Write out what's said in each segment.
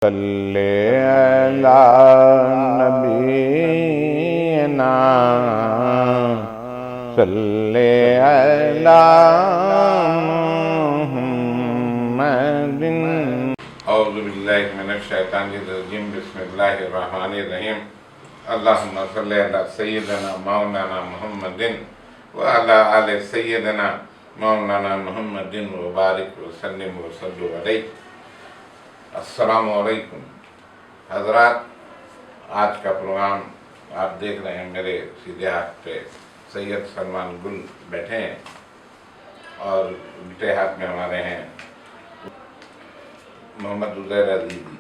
صلی علی نبینا صلی علی محمد اعوذ باللہ من الشیطان الرجیم بسم اللہ الرحمن الرحیم اللہم صلی علی سیدنا مولانا محمد وعلی آل سیدنا مولانا محمد وبارک وسلم وصلوا علیہ۔ السلام علیکم حضرات، آج کا پروگرام آپ دیکھ رہے ہیں، میرے سیدھے ہاتھ پہ سید سلمان گل بیٹھے ہیں اور الٹے ہاتھ میں ہمارے ہیں محمد عزیر عزیزی۔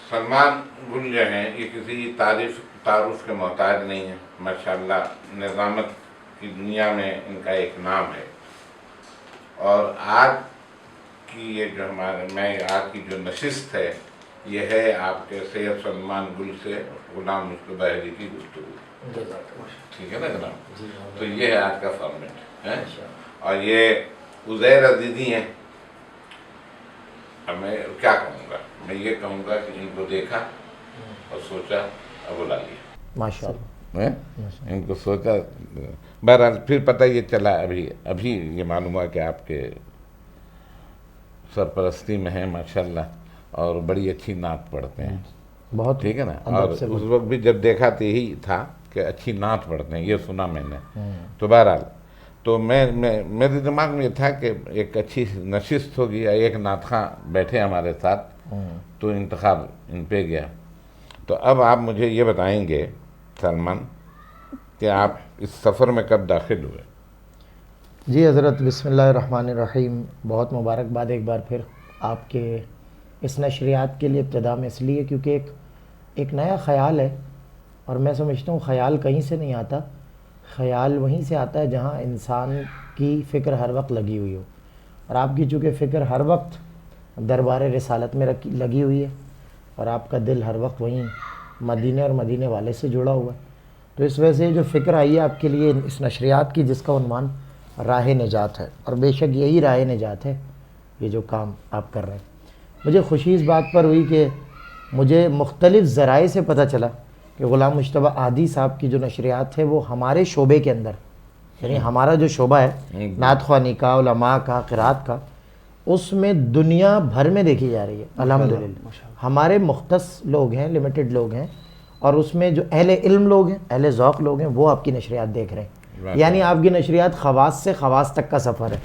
سلمان گل جو ہیں یہ کسی تعارف کے محتاج نہیں ہیں، ماشاءاللہ نظامت کی دنیا میں ان کا ایک نام ہے۔ اور آج کی یہ جو آج کی جو نشست ہے یہ ہے آپ کے سید سلمان گل سے غلام مصطفیٰ حیدری کی گفتگو، ٹھیک ہے نا جناب؟ تو یہ ہے آج کا فارمیٹ ہے، اور یہ عزیر عزیزی ہیں۔ میں کیا کہوں گا، میں یہ کہوں گا کہ ان کو دیکھا اور سوچا اور بلا لیا، ماشاءاللہ ان کو سوچا۔ بہرحال پھر پتہ یہ چلا، ابھی یہ معلوم ہوا کہ آپ کے سرپرستی میں ہیں ماشاءاللہ، اور بڑی اچھی نعت پڑھتے ہیں، بہت ٹھیک ہے نا۔ اور اس وقت بھی جب دیکھا تو یہی تھا کہ اچھی نعت پڑھتے ہیں، یہ سنا میں نے۔ تو بہرحال تو میرے دماغ میں یہ تھا کہ ایک اچھی نشست ہوگی، ایک نعت خواں بیٹھے ہمارے ساتھ، تو انتخاب ان پہ گیا۔ تو اب آپ مجھے یہ بتائیں گے سلمان کہ آپ اس سفر میں کب داخل ہوئے؟ جی حضرت، بسم اللہ الرحمن الرحیم۔ بہت مبارکباد ایک بار پھر آپ کے اس نشریات کے لیے ابتدا میں، اس لیے کیونکہ ایک نیا خیال ہے، اور میں سمجھتا ہوں خیال کہیں سے نہیں آتا، خیال وہیں سے آتا ہے جہاں انسان کی فکر ہر وقت لگی ہوئی ہو، اور آپ کی چونکہ فکر ہر وقت دربار رسالت میں لگی ہوئی ہے، اور آپ کا دل ہر وقت وہیں مدینے اور مدینے والے سے جڑا ہوا ہے، تو اس وجہ سے جو فکر آئی ہے آپ کے لیے اس نشریات کی، جس کا عنوان راہ نجات ہے، اور بے شک یہی راہ نجات ہے یہ جو کام آپ کر رہے ہیں۔ مجھے خوشی اس بات پر ہوئی کہ مجھے مختلف ذرائع سے پتہ چلا کہ غلام مجتبیٰ عادی صاحب کی جو نشریات ہے وہ ہمارے شعبے کے اندر، یعنی ہمارا جو شعبہ ہے نعت خوانی کا، علماء کا، قرات کا، اس میں دنیا بھر میں دیکھی جا رہی ہے الحمدللہ۔ ہمارے مختص لوگ ہیں، لمیٹڈ لوگ ہیں، اور اس میں جو اہل علم لوگ ہیں، اہل ذوق لوگ ہیں، وہ آپ کی نشریات دیکھ رہے ہیں، یعنی آپ کی نشریات خواص سے خواص تک کا سفر ہے،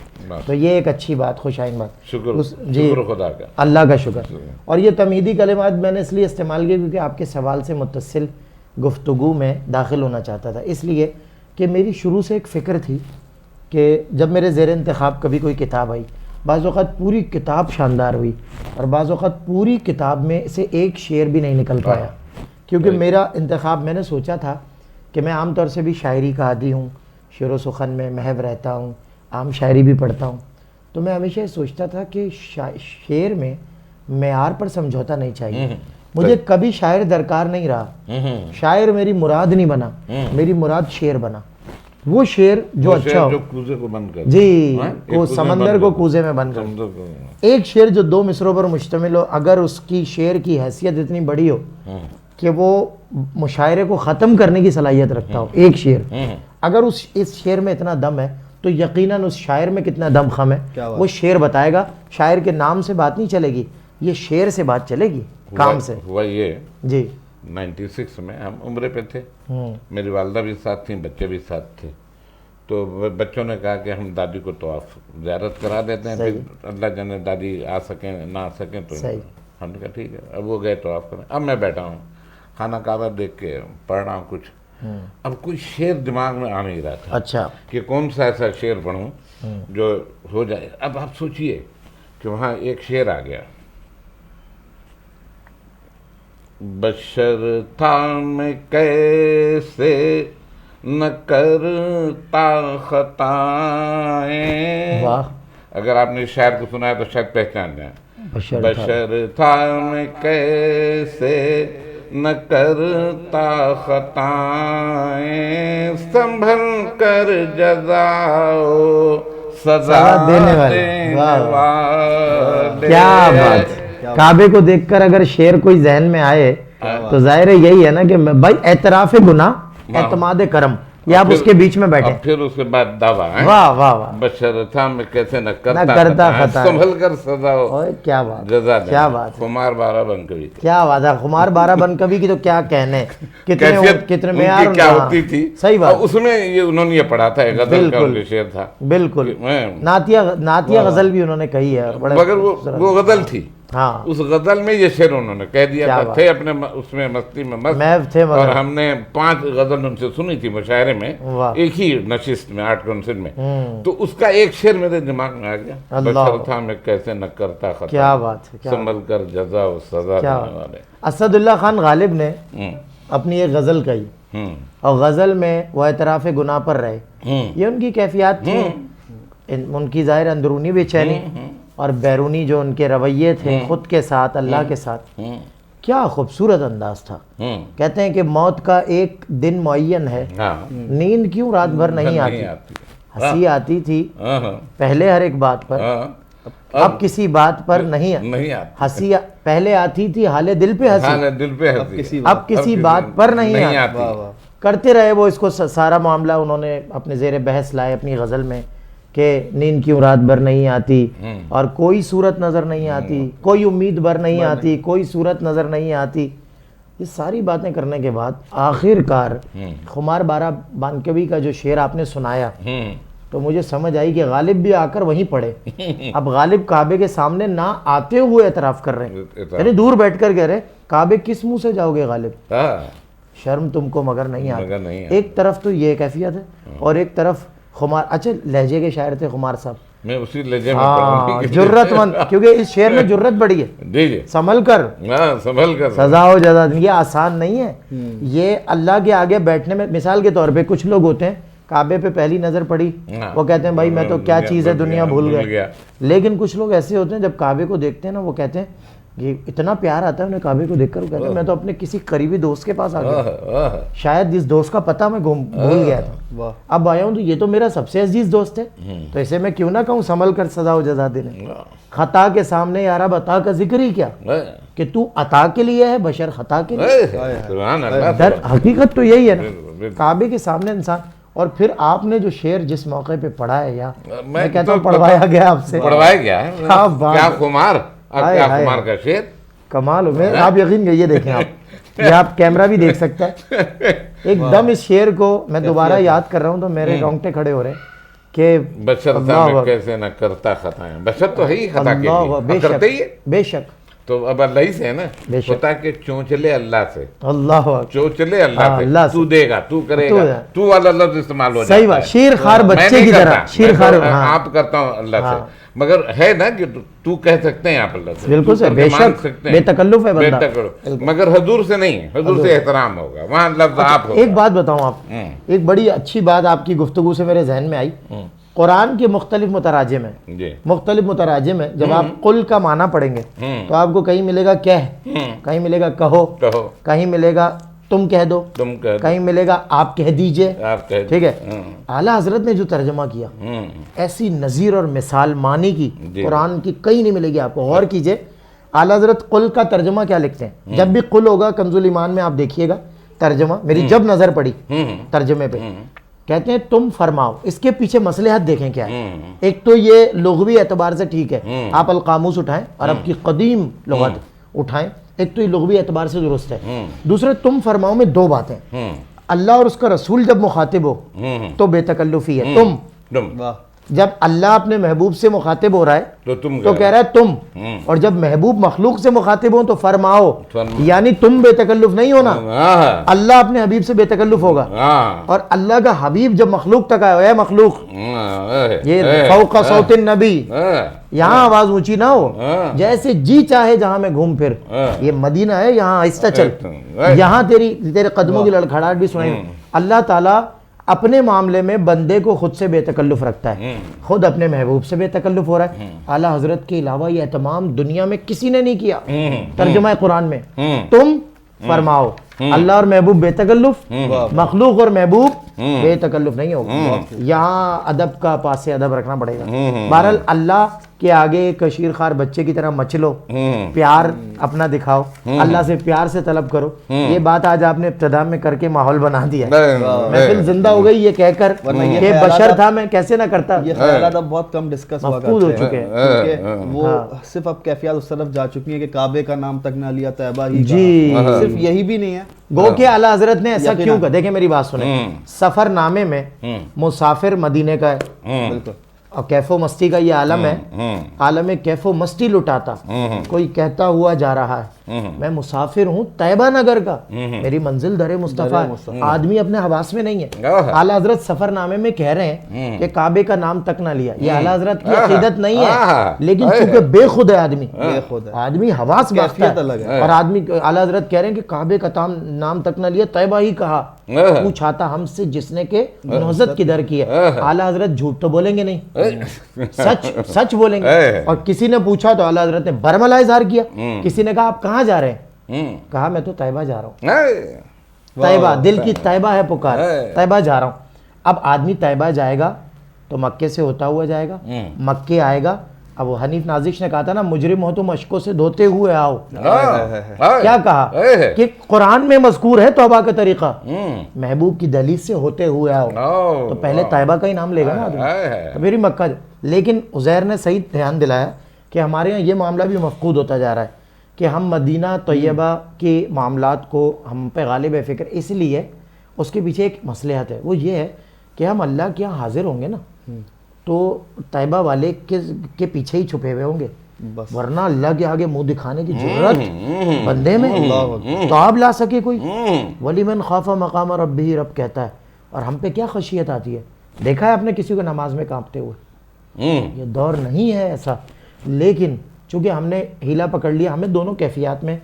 تو یہ ایک اچھی بات، خوش آئند بات۔ شکر خدا کا، اللہ کا شکر۔ اور یہ تمہیدی کلمات میں نے اس لیے استعمال کیے کیونکہ آپ کے سوال سے متصل گفتگو میں داخل ہونا چاہتا تھا، اس لیے کہ میری شروع سے ایک فکر تھی کہ جب میرے زیر انتخاب کبھی کوئی کتاب آئی، بعض اوقات پوری کتاب شاندار ہوئی، اور بعض اوقات پوری کتاب میں سے ایک شعر بھی نہیں نکل پایا، کیونکہ میرا انتخاب، میں نے سوچا تھا کہ میں عام طور سے بھی شاعری کا عادی ہوں، شعر و سخن میں محو رہتا ہوں، عام شاعری بھی پڑھتا ہوں، تو میں ہمیشہ یہ سوچتا تھا کہ شعر میں معیار پر سمجھوتا نہیں چاہیے، مجھے کبھی شاعر درکار نہیں رہا، شاعر میری مراد نہیں بنا، میری مراد شعر بنا، وہ شعر جو اچھا ہو، کوزے کو بند کر، جی، سمندر کو کوزے میں بند کر، ایک شعر جو دو مصروں پر مشتمل ہو، اگر اس کی شعر کی حیثیت اتنی بڑی ہو کہ وہ مشاعرے کو ختم کرنے کی صلاحیت رکھتا ہو، ایک شعر، اگر اس شعر میں اتنا دم ہے تو یقیناً اس شاعر میں کتنا دم خم ہے، وہ شعر بتائے گا۔ شاعر کے نام سے بات نہیں چلے گی، یہ شعر سے بات چلے گی، کام سے۔ ہوا یہ جی 96 میں ہم عمرے پہ تھے، میری والدہ بھی ساتھ تھیں، بچے بھی ساتھ تھے، تو بچوں نے کہا کہ ہم دادی کو طواف زیارت کرا دیتے ہیں، پھر اللہ جانے دادی آ سکیں نہ آ سکیں، تو ہم نے کہا ٹھیک ہے۔ اب وہ گئے طواف کرنے، اب میں بیٹھا ہوں خانہ کعبہ دیکھ کے پڑھ رہا ہوں کچھ، اب کوئی شعر دماغ میں آ نہیں رہا تھا، اچھا، کہ کون سا ایسا شعر پڑھوں جو ہو جائے۔ اب آپ سوچئے کہ وہاں ایک شعر آ گیا، بشر تھا میں کیسے نہ کرتا خطائیں، اگر آپ نے شاعر کو سنا ہے تو شاید پہچان جائیں۔ بشر تھا میں کیسے نہ کرتا خطائیں، سنبھل کر جزا و سزا دینے والے، کیا بات، کعبے کو دیکھ کر اگر شعر کوئی ذہن میں آئے تو ظاہر یہی ہے نا کہ بھائی اعتراف گناہ اعتماد کرم، یہ آپ اس کے بیچ میں بیٹھے. پھر اس کے بعد دعویٰ ہے واہ واہ واہ، بشر تھا میں کیسے نہ کرتا کرتا خطا ہے. سنبھل کر سزا ہو اوئے کیا بات، جزا کیا بات ہے، خمار بارہ بن کبھی کیا بات ہے. خمار بارہ بن کبھی کی تو کیا کہنے، کیفیت کتنے ان معیار کی کیا ہوتی تھی. صحیح بات. اس میں یہ انہوں نے یہ پڑھا تھا غزل کا ان کے شعر تھا بالکل. نعتیہ غزل بھی انہوں نے کہی ہے، مگر وہ غزل تھی. ہاں اس غزل میں یہ شعر انہوں نے کہہ دیا تھا. تھے اپنے اس میں مستی میں مست تھے، اور ہم نے 5 غزل ان سے سنی تھی مشاعرے میں ایک ہی نشست میں آرٹ کونسل میں. تو اس کا ایک شعر میرے دماغ میں آ گیا، بشر تھا میں کیسے نہ کرتا خطا، کیا بات ہے. سنبھل کر جزا و سزا دینے والے. اسد اللہ خان غالب نے اپنی ایک غزل کہی اور غزل میں وہ اعتراف گناہ پر رہے. یہ ان کی کیفیات تھی، ان کی ظاہر اندرونی بے چینی اور بیرونی جو ان کے رویے تھے خود کے ساتھ، اللہ کے ساتھ. کیا خوبصورت انداز تھا. کہتے ہیں کہ موت کا ایک دن معین ہے، نیند کیوں رات بھر نہیں آتی، ہنسی آتی تھی پہلے ہر ایک بات پر، اب کسی بات پر نہیں ہنسی پہلے آتی تھی حال دل پہ ہنسی، اب کسی بات پر نہیں آتی. کرتے رہے وہ اس کو سارا معاملہ انہوں نے اپنے زیر بحث لائے اپنی غزل میں کہ نیند کیوں رات بھر نہیں آتی اور کوئی صورت نظر نہیں آتی، کوئی امید بھر نہیں آتی، کوئی صورت نظر نہیں آتی. یہ ساری باتیں کرنے کے بعد آخر کار خمار بارہ بانکوی کا جو شعر آپ نے سنایا تو مجھے سمجھ آئی کہ غالب بھی آ کر وہیں پڑے. اب غالب کعبے کے سامنے نہ آتے ہوئے اعتراف کر رہے ہیں، یعنی دور بیٹھ کر کہہ رہے کعبے کس منہ سے جاؤ گے غالب، شرم تم کو مگر نہیں آتی. ایک طرف تو یہ کیفیت ہے اور ایک طرف خمار. اچھا لہجے کے شاعر تھے خمار صاحب، میں اسی لہجے میں جرت مند، کیونکہ اس شعر میں جرت بڑی ہے. جی سنبھل کر سزا ہو جزا، یہ آسان نہیں ہے. یہ اللہ کے آگے بیٹھنے میں، مثال کے طور پہ کچھ لوگ ہوتے ہیں کعبے پہ پہلی نظر پڑی وہ کہتے ہیں بھائی میں تو کیا چیز ہے دنیا بھول گیا. لیکن کچھ لوگ ایسے ہوتے ہیں جب کعبے کو دیکھتے ہیں نا وہ کہتے ہیں یہ اتنا پیار آتا ہے انہیں کعبے کو دیکھ کر، وہ کہتے ہیں میں تو اپنے کسی قریبی دوست کے پاس آ گیا، شاید جس دوست کا پتہ میں بھول گیا تھا اب آیا ہوں تو یہ تو میرا سب سے عزیز دوست ہے، تو اسے میں کیوں نہ کہوں سنبھل کر سزا و جزا دینے. خطا کے سامنے یا رب عطا کا ذکر ہی کیا کہ تو عطا کے لیے ہے بشر خطا کے لیے. در حقیقت تو یہی ہے نا کعبے کے سامنے انسان. اور پھر آپ نے جو شعر جس موقع پہ پڑھا ہے یا میں کہتا ہوں پڑھوایا گیا آپ سے، پڑھوایا گیا ہے کیا خمار کا شعر کمال ہو. آپ یقین کریے دیکھیں آپ یہ آپ کیمرہ بھی دیکھ سکتا ہے ایک دم اس شعر کو میں دوبارہ یاد کر رہا ہوں تو میرے رونگٹے کھڑے ہو رہے ہیں کہ بشر تھا میں کیسے نہ کرتا خطائیں. بشر تو ہے ہی خطا کے لیے کرتے ہی ہے، بے شک. تو اب اللہ ہی سے ہے نا، خطا کے چونچلے اللہ سے، اللہ چونچلے اللہ سے، تو دے گا تو کرے گا، تو والا لفظ استعمال ہو جاتا ہے. صحیح بات، شیر خار بچے کی طرح، شیر خار آپ کرتا ہوں اللہ سے. مگر ہے نا کہ تو کہہ سکتے ہیں آپ اللہ سے، بالکل سے بے شک، بے تکلف ہے بندہ، مگر حضور سے نہیں ہے. حضور سے احترام ہوگا، وہاں لفظ آپ ہوگا. ایک بات بتاؤں آپ، ایک بڑی اچھی بات آپ کی گفتگو سے میرے ذہن میں آئی. قرآن کے مختلف متراجم ہیں، مختلف متراجم ہیں. جب آپ قل کا معنی پڑھیں گے تو آپ کو کہیں ملے گا کہہ، کہیں ملے گا کہو، کہیں ملے گا تم کہہ دو، کہیں ملے گا آپ کہہ دیجئے. ٹھیک ہے. اعلیٰ حضرت نے جو ترجمہ کیا ایسی نظیر اور مثال معنی کی قرآن کی کہیں نہیں ملے گی آپ کو. غور کیجئے اعلیٰ حضرت قل کا ترجمہ کیا لکھتے ہیں. جب بھی قل ہوگا کنز الایمان میں آپ دیکھیے گا ترجمہ، میری جب نظر پڑی ترجمے پہ کہتے ہیں تم فرماؤ. اس کے پیچھے مصلحت دیکھیں کیا ہے. ایک تو یہ لغوی اعتبار سے ٹھیک ہے، آپ القاموس اٹھائیں عرب کی قدیم لغت اٹھائیں، ایک تو یہ لغوی اعتبار سے درست ہے. دوسرے تم فرماؤ میں دو باتیں، اللہ اور اس کا رسول جب مخاطب ہو تو بے تکلفی ہے. تم جب اللہ اپنے محبوب سے مخاطب ہو رہا ہے تو کہہ رہا ہے تم، اور جب محبوب مخلوق سے مخاطب ہو تو فرماؤ، یعنی تم بے تکلف نہیں ہونا، اللہ اپنے حبیب سے بے تکلف ہوگا. اور اللہ کا حبیب جب مخلوق تک آئے، اے مخلوق، یہ فوق صوت النبی، یہاں آواز اونچی نہ ہو، جیسے جی چاہے جہاں میں گھوم پھر، یہ مدینہ ہے یہاں آہستہ چل، یہاں تیرے قدموں کی لڑکھڑاہٹ بھی سنائی. اللہ تعالیٰ اپنے معاملے میں بندے کو خود سے بے تکلف رکھتا ہے، خود اپنے محبوب سے بے تکلف ہو رہا ہے. اعلیٰ حضرت کے علاوہ یہ اہتمام دنیا میں کسی نے نہیں کیا. ترجمہ قرآن میں تم فرماؤ، اللہ اور محبوب بے تکلف، مخلوق اور محبوب بے تکلف نہیں ہوگا. یہاں ادب کا پاس ادب رکھنا پڑے گا. بہرحال اللہ کہ آگے ایک شیر خوار بچے کی طرح مچلو، پیار اپنا دکھاؤ، اللہ سے پیار سے طلب کرو. یہ بات آج آپ نے ابتدا میں کر کے ماحول بنا دیا. محفل زندہ ہو گئی یہ کہہ کر کہ بشر تھا میں کیسے نہ کرتا. یہ خیالات اب بہت کم ڈسکس ہوا مفقود ہو کرتے چکے ہیں ہیں. کیونکہ وہ صرف اب کیفیات اس طرف جا چکی ہیں کہ کعبے کا نام تک نہ لیا، طیبہ ہی کہا. صرف یہی بھی نہیں ہے. گو کہ اعلیٰ حضرت نے ایسا کیوں کہا؟ دیکھیں میری بات سنیں، سفر نامے میں مسافر مدینے کا ہے، بالکل، اور کیف و مستی کا یہ عالم ہے، عالم کیف و مستی لٹاتا. کوئی کہتا ہوا جا رہا ہے میں مسافر ہوں طیبہ نگر کا، میری منزل در مصطفیٰ ہے. آدمی اپنے حواس میں نہیں ہے. اعلیٰ حضرت سفر نامے میں کہہ رہے ہیں کہ کعبے کا نام تک نہ لیا. یہ اعلیٰ حضرت کی عقیدت نہیں ہے، لیکن چونکہ بے خود ہے آدمی حواس باختہ ہے، اور آدمی اعلیٰ حضرت کہہ رہے ہیں کہ کعبے کا نام تک نہ لیا، طیبہ ہی کہا. پوچھ آتا ہم سے جس نے کہ نہضت کی در کی ہے. اعلیٰ حضرت جھوٹ تو بولیں گے نہیں، سچ بولیں گے. اور کسی نے پوچھا تو اعلیٰ حضرت نے برملا اظہار کیا. کسی نے کہا آپ کہاں جا رہے ہیں؟ کہا میں تو طیبہ جا رہا ہوں. طیبہ دل کی طیبہ ہے پکار، طیبہ جا رہا ہوں. اب آدمی طیبہ جائے گا تو مکے سے ہوتا ہوا جائے گا، مکے آئے گا. اب حنیف نازش نے کہا تھا نا مجرم ہو تو مشکوں سے دھوتے ہوئے آؤ. کیا کہا کہ قرآن میں مذکور ہے توبہ کا طریقہ، محبوب کی دہلیز سے ہوتے ہوئے آؤ. تو پہلے طیبہ کا ہی نام لے گا نا آدمی، تو پھر مکہ. لیکن عزیر نے صحیح دھیان دلایا کہ ہمارے یہاں یہ معاملہ بھی مفقود ہوتا جا رہا ہے کہ ہم مدینہ طیبہ کے معاملات کو ہم پہ غالب فکر اس لیے، اس کے پیچھے ایک مصلحت ہے. وہ یہ ہے کہ ہم اللہ کے یہاں حاضر ہوں گے نا تو طیبہ والے کے پیچھے ہی چھپے ہوئے ہوں گے، ورنہ اللہ کے آگے منہ دکھانے کی ضرورت بندے میں تو آپ لا سکے کوئی. وَلِمَنْ خَافَ مَقَامَ رَبِّهِ رب کہتا ہے. اور ہم پہ کیا خشیت آتی ہے. دیکھا ہے آپ نے کسی کو نماز میں کانپتے ہوئے؟ یہ دور نہیں ہے ایسا. لیکن چونکہ ہم نے ہیلا پکڑ لیا، ہمیں دونوں کیفیات میں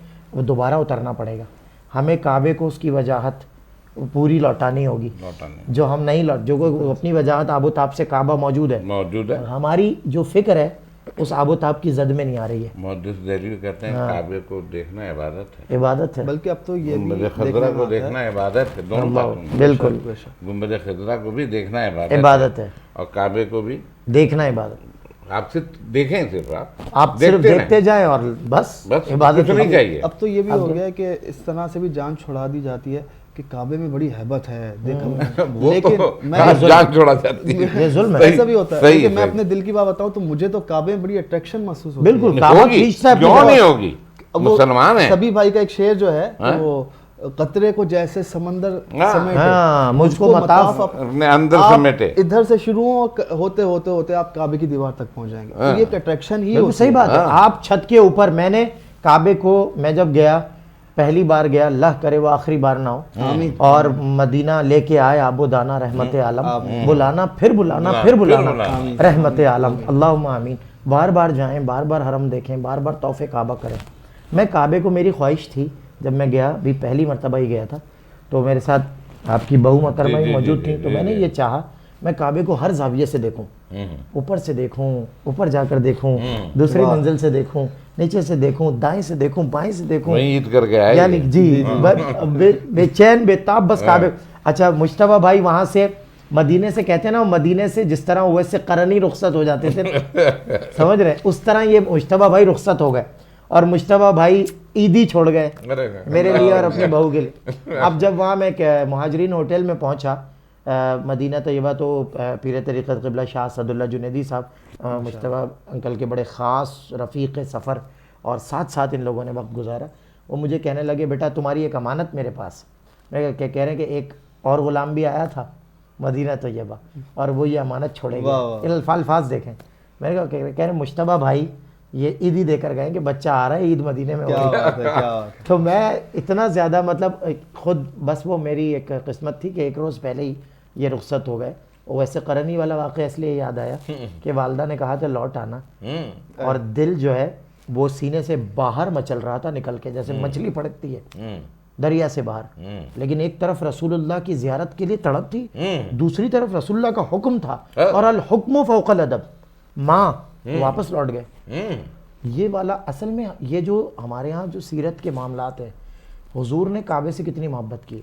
دوبارہ اترنا پڑے گا. ہمیں کعبے کو اس کی وجاہت پوری لوٹانی ہوگی جو ہم نہیں جو اپنی وجاہت آب و تاب سے کعبہ موجود ہے، ہماری جو فکر ہے اس آب و تاب کی زد میں نہیں آ رہی ہے. محدث دہلوی کہتے ہیں کعبے کو دیکھنا عبادت ہے، عبادت ہے. بلکہ اب تو یہ گنبد خضرا کو دیکھنا عبادت ہے. دونوں باتوں بالکل، گنبد خضرا کو بھی دیکھنا عبادت ہے اور کعبے کو بھی دیکھنا عبادت. آپ صرف دیکھیں، صرف آپ صرف دیکھتے جائیں اور بس عبادت نہیں چاہیے. اب تو یہ بھی ہو گیا ہے کہ اس طرح سے بھی جان چھڑا دی جاتی ہے کہ کعبے میں بڑی ہیبت ہے لیکن میں جان چھوڑا جاتی ہے. یہ ظلم ہے. ایسا بھی ہوتا ہے کہ میں اپنے دل کی بات بتاؤں تو مجھے تو کعبے میں بڑی اٹریکشن محسوس ہوتی ہے. بالکل کعبہ کھینچتا ہے. کیوں نہیں ہوگی؟ مسلمان ہیں. سبھی بھائی کا ایک شعر جو ہے وہ قطرے کو جیسے سمندر سمیٹے مجھ کو مطاف اپنے اندر سمیٹے، ادھر سے شروع ہوتے ہوتے ہوتے آپ کعبے کی دیوار تک پہنچ جائیں گے. تو یہ ایک اٹریکشن ہی ہوتی ہے. صحیح بات ہے. آپ چھت کے اوپر، میں نے کعبے کو میں جب گیا پہلی بار گیا، اللہ کرے وہ آخری بار نہ ہو، اور مدینہ لے کے آئے آب و دانہ رحمت عالم، بلانا پھر بلانا پھر بلانا رحمت عالم، اللہم آمین. بار بار جائیں، بار بار حرم دیکھیں، بار بار طواف کعبہ کریں. میں کعبے کو میری خواہش تھی جب میں گیا، بھی پہلی مرتبہ ہی گیا تھا تو میرے ساتھ آپ کی بہو محترمہ ہی موجود تھیں، تو میں نے یہ چاہا میں کعبے کو ہر زاویے سے دیکھوں، اوپر سے دیکھوں، اوپر جا کر دیکھوں، دوسری منزل سے دیکھوں، نیچے سے دیکھوں، دائیں سے دیکھوں، بائیں سے دیکھوں، عید کر کے آئے یعنی جی بے چین بے تاب بس کعبے. اچھا مجتبیٰ بھائی وہاں سے مدینے سے کہتے ہیں نا، مدینے سے جس طرح ویسے قرنی رخصت ہو جاتے تھے سمجھ رہے، اس طرح یہ مجتبیٰ بھائی رخصت ہو گئے، اور مجتبیٰ بھائی عیدی چھوڑ گئے میرے لیے اور اپنی بہو کے لیے. اب جب وہاں میں مہاجرین ہوٹل میں پہنچا مدینہ طیبہ، تو پیر طریقت قبلہ شاہ اسد اللہ جنیدی صاحب مجتبیٰ انکل کے بڑے خاص رفیق سفر، اور ساتھ ساتھ ان لوگوں نے وقت گزارا. وہ مجھے کہنے لگے بیٹا تمہاری ایک امانت میرے پاس. میں کہہ رہے ہیں کہ ایک اور غلام بھی آیا تھا مدینہ طیبہ اور وہ یہ امانت چھوڑے گا. الفاظ دیکھیں. میں نے کہہ رہے مجتبیٰ بھائی یہ عید ہی دے کر گئے کہ بچہ آ رہا ہے عید مدینے میں. تو میں اتنا زیادہ مطلب خود بس وہ میری ایک قسمت تھی کہ ایک روز پہلے ہی یہ رخصت ہو گئے. ویسے قرنی والا واقعہ اس لیے یاد آیا کہ والدہ نے کہا تھا لوٹ آنا، اور دل جو ہے وہ سینے سے باہر مچل رہا تھا نکل کے، جیسے مچھلی پھڑکتی ہے دریا سے باہر. لیکن ایک طرف رسول اللہ کی زیارت کے لیے تڑپ تھی، دوسری طرف رسول اللہ کا حکم تھا، اور الحکم فوق الادب، ماں واپس لوٹ گئے. یہ والا اصل میں یہ جو ہمارے ہاں جو سیرت کے معاملات ہیں، حضور نے کعبے سے کتنی محبت کی.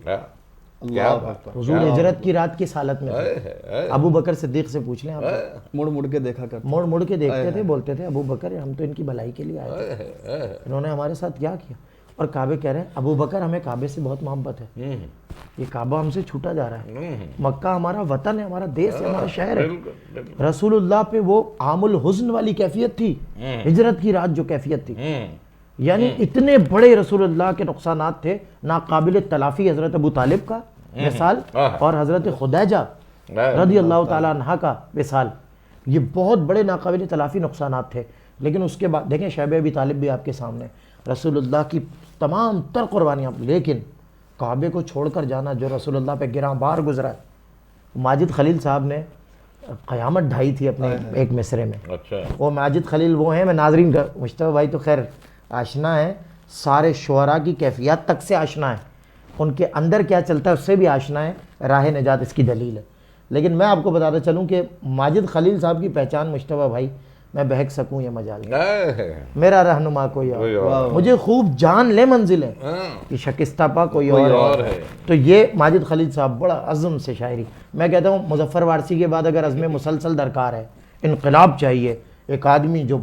حضور ہجرت کی رات کس حالت میں تھے؟ ابو بکر صدیق سے پوچھ لیں آپ، مڑ مڑ کے دیکھا کرتے، موڑ موڑ کے دیکھتے تھے، بولتے تھے ابو بکر ہم تو ان کی بھلائی کے لیے آئے تھے، انہوں نے ہمارے ساتھ کیا کیا؟ اور کعبے کہہ رہے ہیں ابو بکر ہمیں کعبے سے بہت محبت ہے، یہ کعبہ ہم سے چھوٹا جا رہا ہے، مکہ ہمارا وطن ہے، ہمارا دیس ہے، ہمارا شہر ہے۔ رسول اللہ پہ وہ عام الحزن والی کیفیت تھی، ہجرت کی رات جو کیفیت تھی، یعنی اتنے بڑے رسول اللہ کے نقصانات تھے ناقابل تلافی، حضرت ابو طالب کا مثال اور حضرت خدیجہ رضی اللہ تعالیٰ عنہ کا مثال، یہ بہت بڑے ناقابل تلافی نقصانات تھے۔ لیکن اس کے بعد دیکھیں شیب ابی طالب بھی آپ کے سامنے، رسول اللہ کی تمام تر قربانیاں، لیکن کعبے کو چھوڑ کر جانا جو رسول اللہ پہ گراں بار گزرا ہے۔ ماجد خلیل صاحب نے قیامت ڈھائی تھی اپنے ایک مصرے میں، وہ ماجد خلیل وہ ہیں، میں ناظرین کا مشتبہ بھائی تو خیر آشنا ہے، سارے شعراء کی کیفیات تک سے آشنا ہے، ان کے اندر کیا چلتا ہے اس سے بھی آشنا ہے، راہ نجات اس کی دلیل ہے۔ لیکن میں آپ کو بتاتا چلوں کہ ماجد خلیل صاحب کی پہچان مشتبہ بھائی، میں بہک سکوں یہ مجال میرا رہنما کوئی اور، مجھے خوب جان لے منزلیں کہ شکستہ پا کوئی اور ہے، تو یہ ماجد خلیل صاحب بڑا عزم سے شاعری، میں کہتا ہوں مظفر وارثی کے بعد اگر عزم مسلسل درکار ہے، انقلاب چاہیے، ایک آدمی جو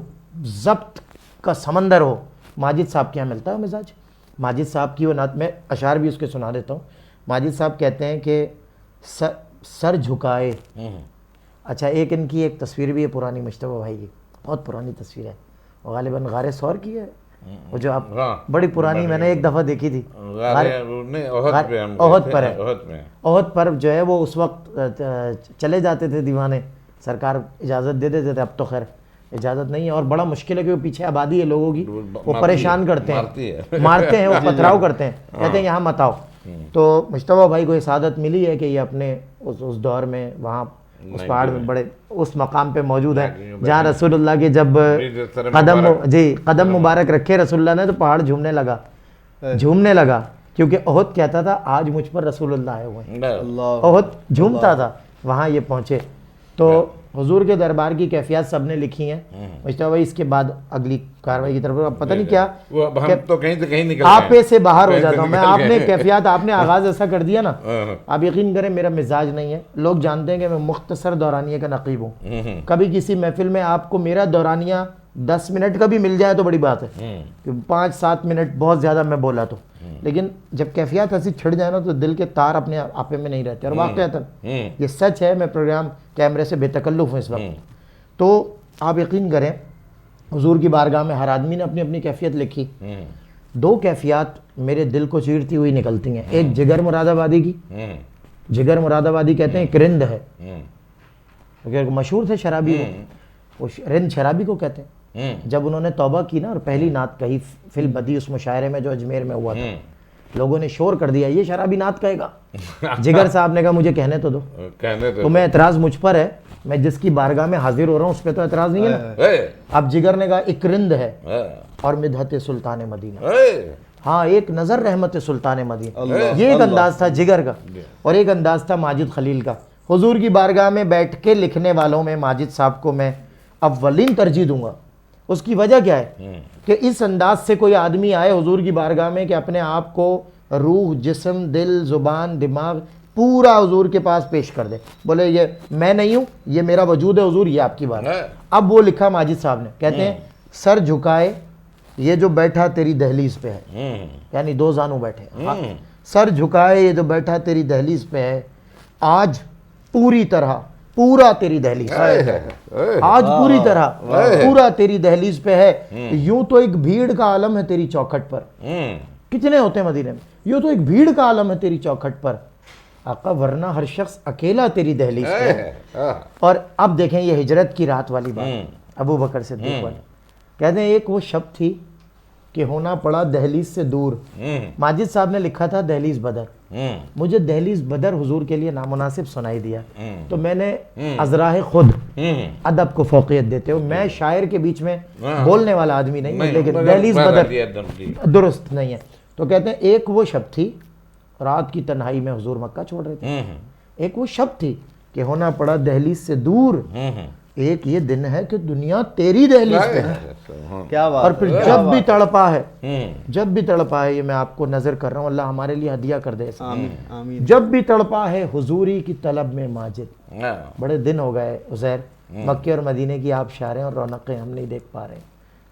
ضبط کا سمندر ہو، ماجد صاحب کے یہاں ملتا ہے مزاج۔ ماجد صاحب کی وہ نعت میں اشعار بھی اس کے سنا دیتا ہوں۔ ماجد صاحب کہتے ہیں کہ سر جھکائے، اچھا ایک ان کی ایک تصویر بھی ہے پرانی مشتبہ بھائی کی، بہت پرانی تصویر ہے، وہ غالباً غار سور کی ہے، وہ جو آپ بڑی پرانی میں نے ایک دفعہ دیکھی تھی، احد پر ہے، احد پر جو ہے وہ اس وقت چلے جاتے تھے دیوانے، سرکار اجازت دے دیتے تھے، اب تو خیر اجازت نہیں ہے اور بڑا مشکل ہے کہ وہ پیچھے آبادی ہے لوگوں کی، وہ پریشان کرتے ہیں، مارتے ہیں، وہ پتھراؤ کرتے ہیں، کہتے ہیں یہاں مت آؤ۔ تو مشتبہ بھائی کو یہ سعادت ملی ہے کہ یہ اپنے اس دور میں وہاں اس پہاڑ میں بڑے اس مقام پہ موجود ہیں جہاں رسول اللہ کے جب قدم مبارک رکھے رسول اللہ نے تو پہاڑ جھومنے لگا کیونکہ احد کہتا تھا آج مجھ پر رسول اللہ آئے ہوئے ہیں، احد جھومتا تھا، وہاں یہ پہنچے۔ تو حضور کے دربار کی کیفیات سب نے لکھی ہیں مشتبہ بھائی، اس کے بعد اگلی کاروائی کی طرف پتہ نہیں کیا، تو کہیں سے کہیں نکل آپ سے باہر ہو جاتا ہوں میں، آپ نے کیفیات آپ نے آغاز ایسا کر دیا نا، آپ یقین کریں میرا مزاج نہیں ہے، لوگ جانتے ہیں کہ میں مختصر دورانیے کا نقیب ہوں، کبھی کسی محفل میں آپ کو میرا دورانیہ 10 منٹ کا بھی مل جائے تو بڑی بات ہے، 5-7 منٹ بہت زیادہ میں بولا تو، لیکن جب کیفیات ایسی چھڑ جائے نا تو دل کے تار اپنے آپے میں نہیں رہتے، اور واقعتاً یہ سچ ہے، میں پروگرام کیمرے سے بے تکلف ہوں اس وقت۔ تو آپ یقین کریں حضور کی بارگاہ میں ہر آدمی نے اپنی اپنی کیفیت لکھی، 2 کیفیات میرے دل کو چیرتی ہوئی نکلتی ہیں، ایک جگر مراد آبادی کی، جگر مراد آبادی کہتے ہیں ایک رند ہے، مشہور تھے شرابی، وہ رند شرابی کو کہتے ہیں، جب انہوں نے توبہ کی نا اور پہلی نعت کہی فی البدی اس مشاعرے میں جو اجمیر میں ہوا تھا، لوگوں نے شور کر دیا یہ شرابی نعت کہے گا، جگر صاحب نے کہا مجھے کہنے تو دو، تمہیں اعتراض مجھ پر ہے، میں جس کی بارگاہ میں حاضر ہو رہا ہوں اس پہ تو اعتراض نہیں ہے نا۔ اب جگر نے کہا ایک رند ہے اور مدحت سلطان مدینہ، ہاں ایک نظر رحمت سلطان مدینہ، یہ ایک انداز تھا جگر کا، اور ایک انداز تھا ماجد خلیل کا۔ حضور کی بارگاہ میں بیٹھ کے لکھنے والوں میں ماجد صاحب کو میں اولین ترجیح دوں گا۔ اس کی وجہ کیا ہے کہ اس انداز سے کوئی آدمی آئے حضور کی بارگاہ میں کہ اپنے آپ کو روح، جسم، دل، زبان، دماغ پورا حضور کے پاس پیش کر دے، بولے یہ میں نہیں ہوں، یہ میرا وجود ہے حضور، یہ آپ کی بات ہے۔ اب وہ لکھا ماجد صاحب نے، کہتے ہیں سر جھکائے یہ جو بیٹھا تیری دہلیز پہ ہے، یعنی 2 زانو بیٹھے، سر جھکائے یہ جو بیٹھا تیری دہلیز پہ ہے، آج پوری طرح پورا تیری دہلیز پہ ہے، آج پوری طرح پورا تیری دہلیز پہ ہے، یوں تو ایک بھیڑ کا عالم ہے تیری چوکھٹ پر، کتنے ہوتے ہیں مدینے میں، یوں تو ایک بھیڑ کا عالم ہے تیری چوکھٹ پر آقا، ورنہ ہر شخص اکیلا تیری دہلیز پہ ہے۔ اور اب دیکھیں یہ ہجرت کی رات والی بات، ابو بکر صدیق والی، کہتے ہیں ایک وہ شب تھی کہ ہونا پڑا دہلیز سے دور، ماجد صاحب نے لکھا تھا دہلیز بدر، مجھے دہلیز بدر حضور کے لیے نامناسب سنائی دیا، تو میں نے ازراہ خود ادب کو فوقیت دیتے ہو، میں شاعر کے بیچ میں بولنے والا آدمی نہیں ہوں، لیکن دہلیز بدر درست نہیں ہے۔ تو کہتے ہیں ایک وہ شب تھی رات کی تنہائی میں حضور مکہ چھوڑ رہے تھے، ایک وہ شب تھی کہ ہونا پڑا دہلیز سے دور، ایک یہ دن ہے کہ دنیا تیری دہلیز پہ ہے، کیا بات اور پھر جب بھی تڑپا ہے، ہوں جب بھی تڑپا ہے، یہ میں آپ کو نظر کر رہا ہوں، اللہ ہمارے لیے ہدیہ کر دے اسے، آمین آمین جب بھی تڑپا ہے حضوری کی طلب میں ماجد۔ ہاں بڑے دن ہو گئے عزیر، مکے اور مدینے کی آپ شاریں اور رونقیں ہم نہیں دیکھ پا رہے ہیں،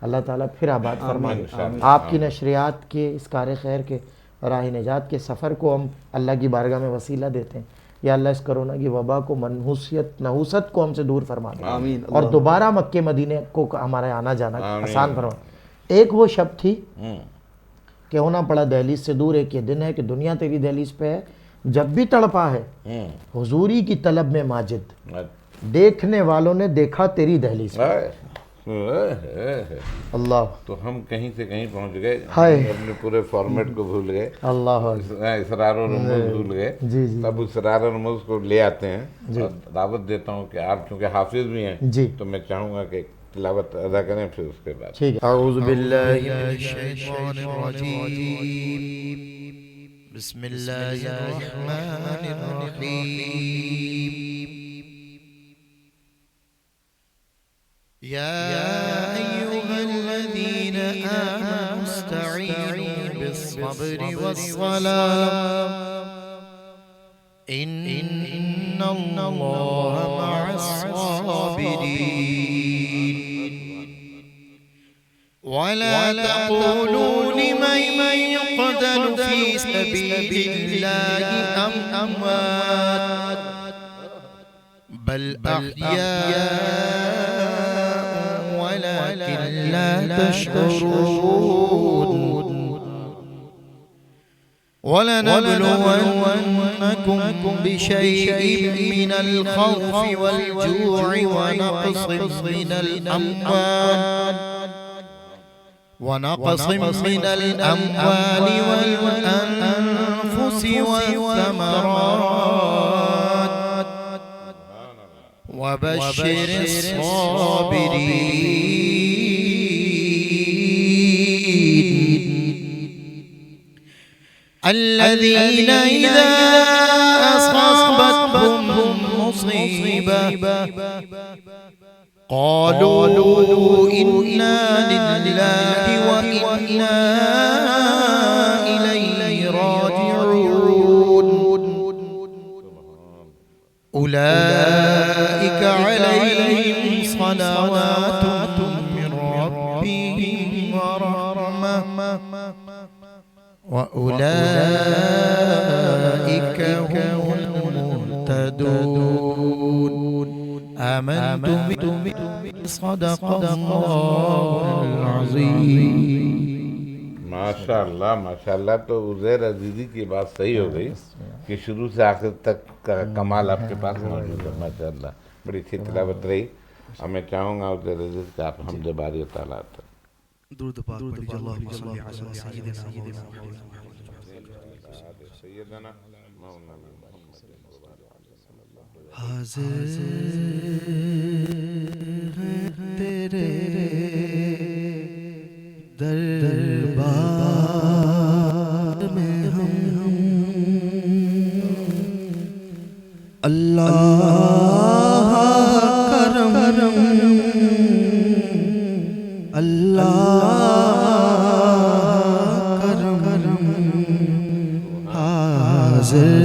اللہ تعالیٰ پھر آباد فرما دے۔ آپ کی نشریات کے اس کار خیر کے راہ نجات کے سفر کو ہم اللہ کی بارگاہ میں وسیلہ دیتے ہیں، یا اللہ اس کرونا کی وبا کو نحوست کو ہم سے دور فرما دے، آمین اور دوبارہ مکے مدینے کو ہمارا آنا جانا آسان فرما۔ ایک وہ شب تھی کہ ہونا پڑا دہلیز سے دور، ایک یہ دن ہے کہ دنیا تیری دہلیز پہ ہے، جب بھی تڑپا ہے حضوری کی طلب میں ماجد، دیکھنے والوں نے دیکھا تیری دہلیز پہ۔ اللہ تو ہم کہیں سے کہیں پہنچ گئے، ہائے اپنے پورے فارمیٹ کو بھول گئے، اللہ اسرار و رموز بھول گئے۔ جی جی تب اسرار و رموز کو لے آتے ہیں اور دعوت دیتا ہوں کہ آپ چونکہ حافظ بھی ہیں جی تو میں چاہوں گا کہ تلاوت ادا کریں، پھر اس کے بعد ٹھیک ہے۔ اعوذ باللہ من الشیطان الرجیم، بسم اللہ الرحمن الرحیم، یا ایھا الذین آمنوا استعینوا بالصبر والصلاة ان اللہ مع الصابرین، ولا تقولوا لمن يقتل في سبيل الله أموات بل أحياء ولكن لا تشعرون، ولنبلونكم بشيء من الخوف والجوع ونقص من الأموال والأنفس والثمرات وبشر الصابرين الذين إذا أصابتهم مصيبة قالوا إنا لله وإنا إليه راجعون أولئك عليهم صلوات من ربهم ورحمة وأولئك هم المهتدون آمنتم صدق اللہ العظیم۔ ماشاءاللہ ماشاءاللہ۔ تو عزیر عزیزی کی بات صحیح ہو گئی کہ شروع سے آخر تک کا کمال آپ کے پاس موجود ہے، ماشاءاللہ بڑی اچھی تلاوت رہی۔ اور میں چاہوں گا عزیر عزیز کہ آپ حمد باری تعالیٰ تک درود پاک پڑھیے، اللہم صلی علی سیدنا حاضر تیرے دربار میں ہم اللہ کرم اللہ کرم حاضر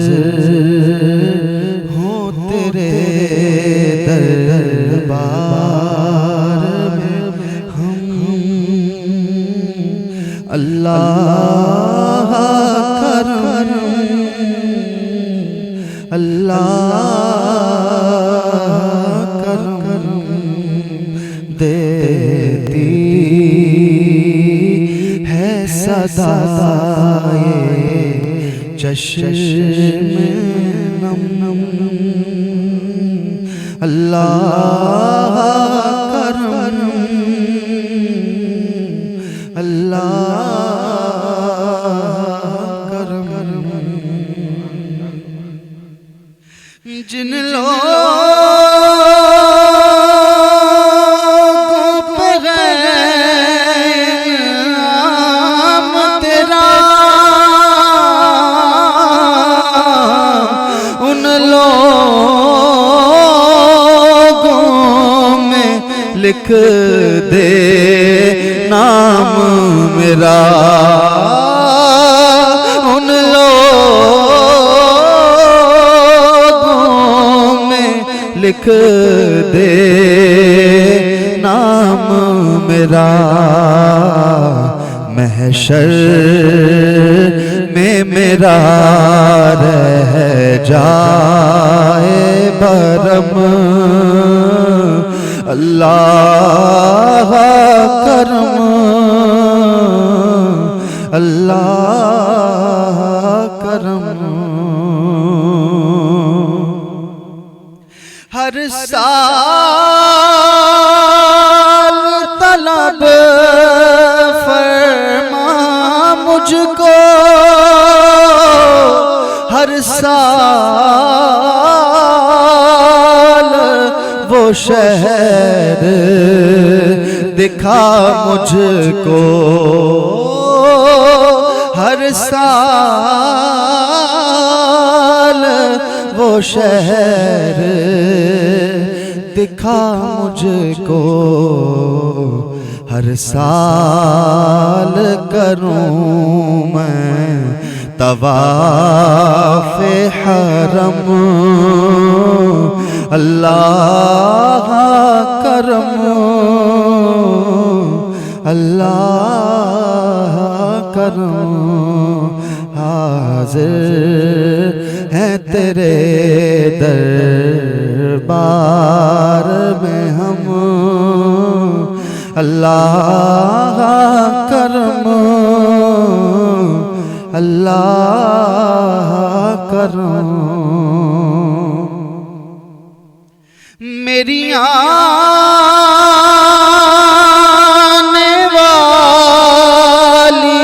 ہو تیرے دربار میں ہم اللہ کرم اللہ کرم دیتی ہے صدائے چشم نم نم اللہ کرم اللہ کرم جن لوگوں پہ غم تیرا ان لوگوں لکھ دے نام میرا ان لوگوں میں لکھ دے نام میرا محشر میں میرا رہ جائے بھرم اللہ کرم اللہ کرم ہر سال طلب فرما مجھ کو ہر سال وہ شہر دکھا مجھ کو ہر سال وہ شہر دکھا مجھ کو ہر سال کروں میں طواف حرم اللہ کرم اللہ کرم حاضر ہیں تیرے دربار میں ہم اللہ کرم اللہ کرم میری آنے والی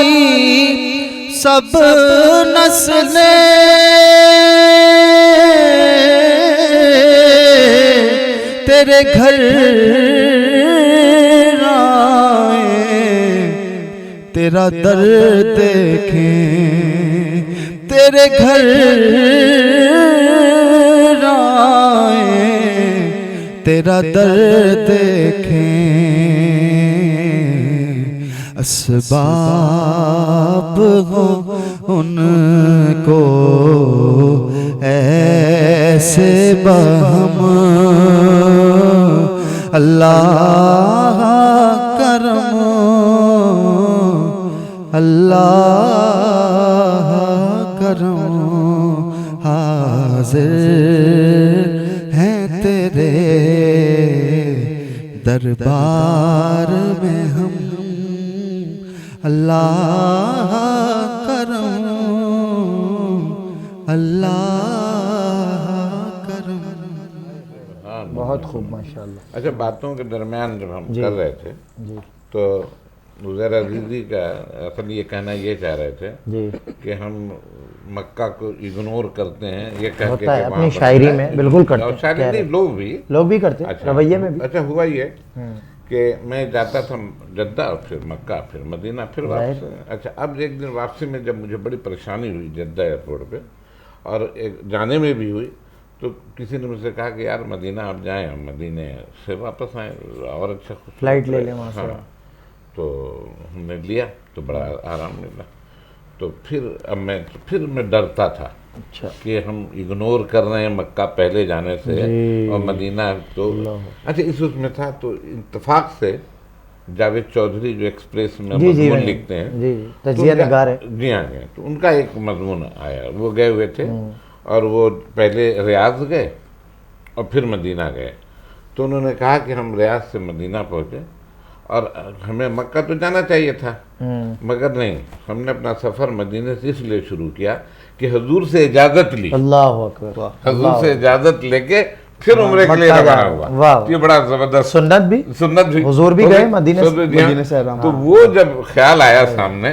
سب نسلیں تیرے گھر آئیں تیرا در دیکھیں تیرے گھر آئیں تیرا در دیکھیں اسباب ہو ان کو ایسے بہم اللہ کرم اللہ کرم حاضر ہیں تیرے دربار میں ہم اللہ کرم اللہ کرم بہت خوب ماشاءاللہ. اچھا باتوں کے درمیان جب ہم کر رہے تھے تو عزیر عزیزی کا اصل یہ کہنا یہ چاہ رہے تھے کہ ہم مکہ کو اگنور کرتے ہیں یہ کہہ کے ہوتا ہے اپنی شاعری میں بالکل کرتے ہیں. شاعری نہیں لوگ بھی کرتے ہیں رویے میں بھی. اچھا ہوا یہ کہ میں جاتا تھا جدہ پھر مکہ پھر مدینہ پھر واپس. اچھا اب ایک دن واپسی میں جب مجھے بڑی پریشانی ہوئی جدہ ایئرپورٹ پہ اور ایک جانے میں بھی ہوئی تو کسی نے مجھ سے کہا کہ یار مدینہ آپ جائیں ہم مدینے سے واپس آئیں اور اچھا فلائٹ لے لیں وہاں سے. تو ہم نے لیا تو بڑا آرام ملا. تو پھر میں ڈرتا تھا کہ ہم اگنور کر رہے ہیں مکہ پہلے جانے سے اور مدینہ تو اچھا اس وقت میں تھا. تو اتفاق سے جاوید چودھری جو ایکسپریس میں مضمون لکھتے ہیں تجزیہ نگار ہے جی ہاں تو ان کا ایک مضمون آیا وہ گئے ہوئے تھے اور وہ پہلے ریاض گئے اور پھر مدینہ گئے. تو انہوں نے کہا کہ ہم ریاض سے مدینہ پہنچے اور ہمیں مکہ تو جانا چاہیے تھا مگر نہیں ہم نے اپنا سفر مدینے سے اس لیے شروع کیا کہ حضور سے اجازت لی. اللہ اکبر. حضور سے اجازت لے کے پھر عمرے کے لیے روانہ ہوا. یہ بڑا زبردست سنت بھی حضور بھی گئے مدینے سے. تو وہ جب خیال آیا سامنے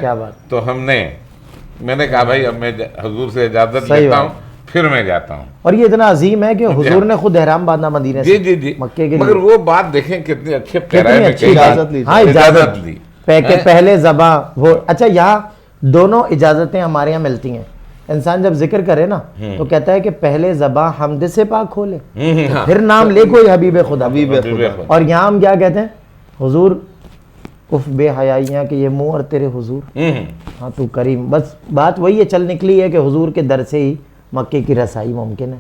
تو میں نے کہا بھائی اب میں حضور سے اجازت لیتا ہوں پھر میں جاتا ہوں. اور یہ اتنا عظیم ہے کہ حضور نے خود احرام باندھا مدینے سے جی مکے کے. مگر وہ بات دیکھیں کتنی اچھے اجازت لی کہ پہلے زباں وہ. اچھا یہاں دونوں اجازتیں ہمارے یہاں ملتی ہیں. انسان جب ذکر کرے نا تو کہتا ہے کہ پہلے زباں حمد سے پاک کھولے پھر نام لے کوئی حبیب خدا. اور یہاں ہم کیا کہتے ہیں حضور اف بے حیائیاں کہ یہ منہ اور تیرے حضور، ہاں تو کریم. بس بات وہی ہے چل نکلی ہے کہ حضور کے در سے ہی مکے کی رسائی ممکن ہے،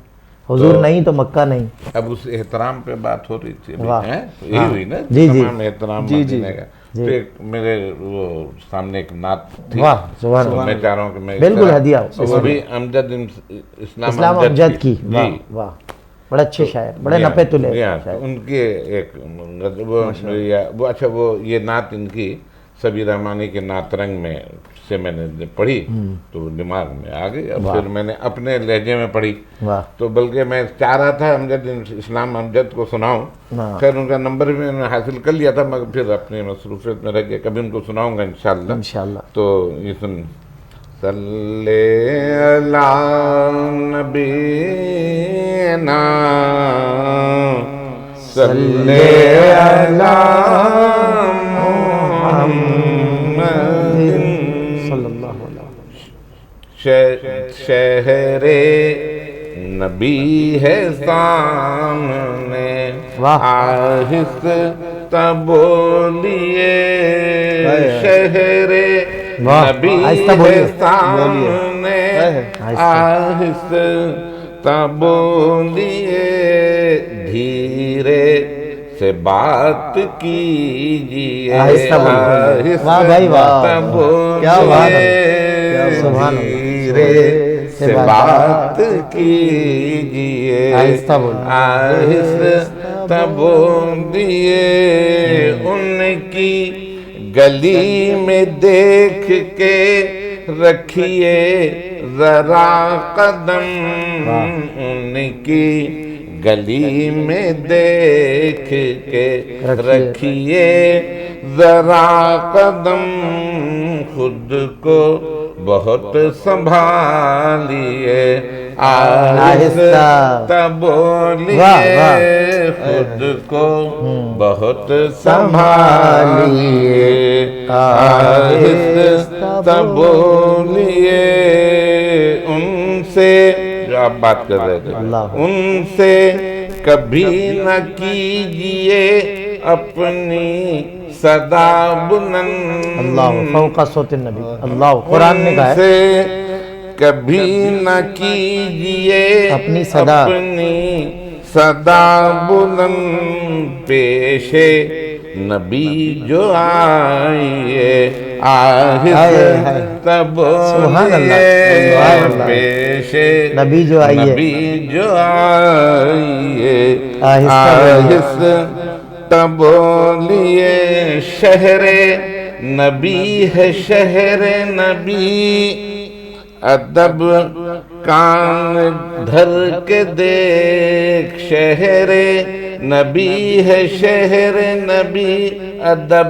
حضور نہیں تو مکہ نہیں. اب اس احترام پہ بات ہو رہی تھی، واہ. یہی ہوئی نا، جی جی تمام احترام مدینے کا. تو ایک میرے وہ سامنے ایک نعت تھی، واہ سبحان تو اللہ، میں چاہ رہا ہوں کہ میں بالکل ہدیہ وہ بھی امجد اسلام امجد کی. واہ جی واہ، بڑے اچھے شاعر، بڑے نپے تلے جی ہاں، شاعر. ان کے ایک وہ اچھا وہ یہ نعت ان کی سبی رحمانی کے نعت رنگ میں سے میں نے پڑھی تو دماغ میں آ گئی. اب پھر میں نے اپنے لہجے میں پڑھی، واہ تو بلکہ میں چاہ رہا تھا امجد اسلام امجد کو سناؤں. خیر ان کا نمبر بھی میں نے حاصل کر لیا تھا، مگر پھر اپنی مصروفیت میں رہ گیا. کبھی ان کو سناؤں گا انشاءاللہ. انشاءاللہ. تو یہ سن صلی علی نبینا صلی علی محمد صلی اللہ علیہ شہر نبی ہے سامنے آہستہ بولیے شہر نبی ہے سامنے آہستہ بولیے دھیرے سے بات کیجیے واہ بھائی واہ، کیا بات ہے، سبحان اللہ. دھیرے سے بات کیجیے آہستہ بولیے، آہستہ بولیے. ان کی گلی میں دیکھ کے رکھیے ذرا قدم، ان کی گلی میں دیکھ کے رکھیے ذرا قدم. خود کو بہت سنبھالیے آہستہ بولیے. خود کو بہت سنبھالیے آہستہ بولیے. ان سے جو آپ بات کر رہے تھے، ان سے کبھی نہ کیجیے اپنی صدا بلند. اللہ فوق صوت النبی، اللہ قرآن نے کہا ہے سے کبھی نہ کیجیے اپنی صدا بلند. پیش نبی جو آئیے آہستہ بولیے. پیش نبی جو آئیے، نبی جو آئیے آہستہ بولیے. شہر نبی ہے شہر نبی ادب کان دھر کے دیکھ. شہر نبی ہے شہر نبی ادب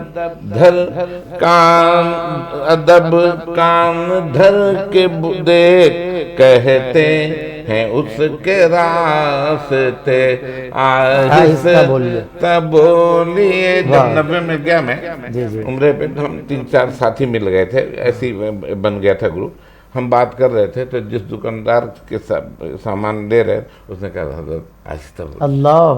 کان دھر کے دیکھ. کہتے ہیں اس کے راستے آہستہ بولیے. جب 90 میں گیا میں عمرے پہ، ہم 3-4 ساتھی مل گئے تھے، ایسی بن گیا تھا گروپ. ہم بات کر رہے تھے تو جس دکاندار کے سامان لے رہے اس نے کہا حضرت آہستہ بولیے. اللہ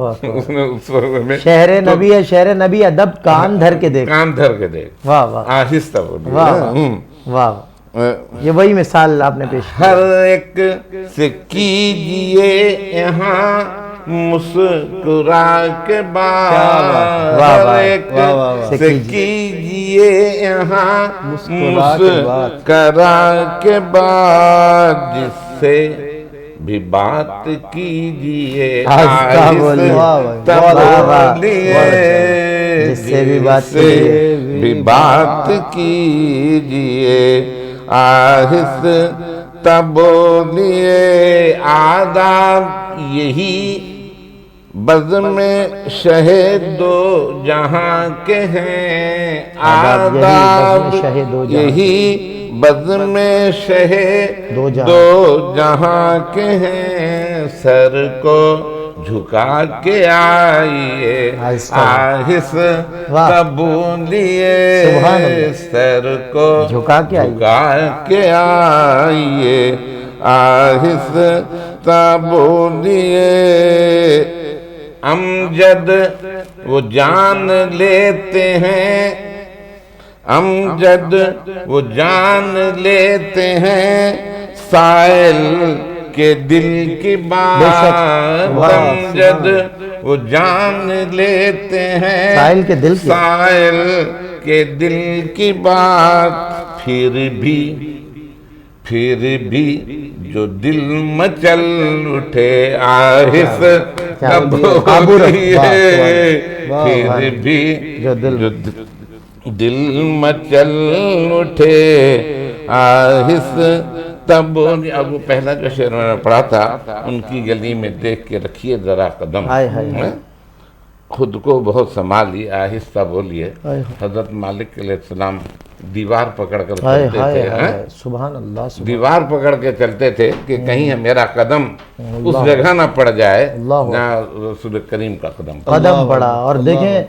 شہر نبی ہے شہر نبی ادب کان دھر کے دیکھ، کان دھر کے دیکھ، واہ واہ آہستہ بولیے. واہ واہ، یہ وہی مثال آپ نے پیش کی. ہر ایک سے کیجیے یہاں مسکرا کے بات. ہر ایک سے کیجیے یہاں مسکرا کے بات. جس سے بھی بات کیجیے آہستہ بولیے. جس سے بھی بات کیجیے آہستہ بولیے. آداب یہی بزم شہد دو جہاں کے ہیں. آداب یہی بزم شہد دو جہاں کے ہیں. سر کو جھکا کے آئیے آہستہ بولیے. سر کو جھکا کے آئیے آہستہ بولیے. امجد وہ جان لیتے ہیں، امجد وہ جان لیتے ہیں، سائل کے دل کی بات، امجد وہ جان لیتے ہیں، سائل کے دل کی، سائل کے دل کی بات، پھر بھی جو دل مچل اٹھے آہس قابو ہے، رکھ، پھر بھی جو دل دل مچل اٹھے آہس تب. اب وہ پہلا جو شعر میں نے پڑھا تھا، ان کی گلی میں دیکھ کے رکھیے ذرا قدم، خود کو بہت سنبھالی، آہستہ بولیے. حضرت مالک علیہ السلام دیوار پکڑ کر چلتے تھے، سبحان اللہ، دیوار پکڑ کے چلتے تھے کہ کہیں میرا قدم اس جگہ نہ پڑ جائے جہاں رسول کریم کا قدم پڑا. اور دیکھیں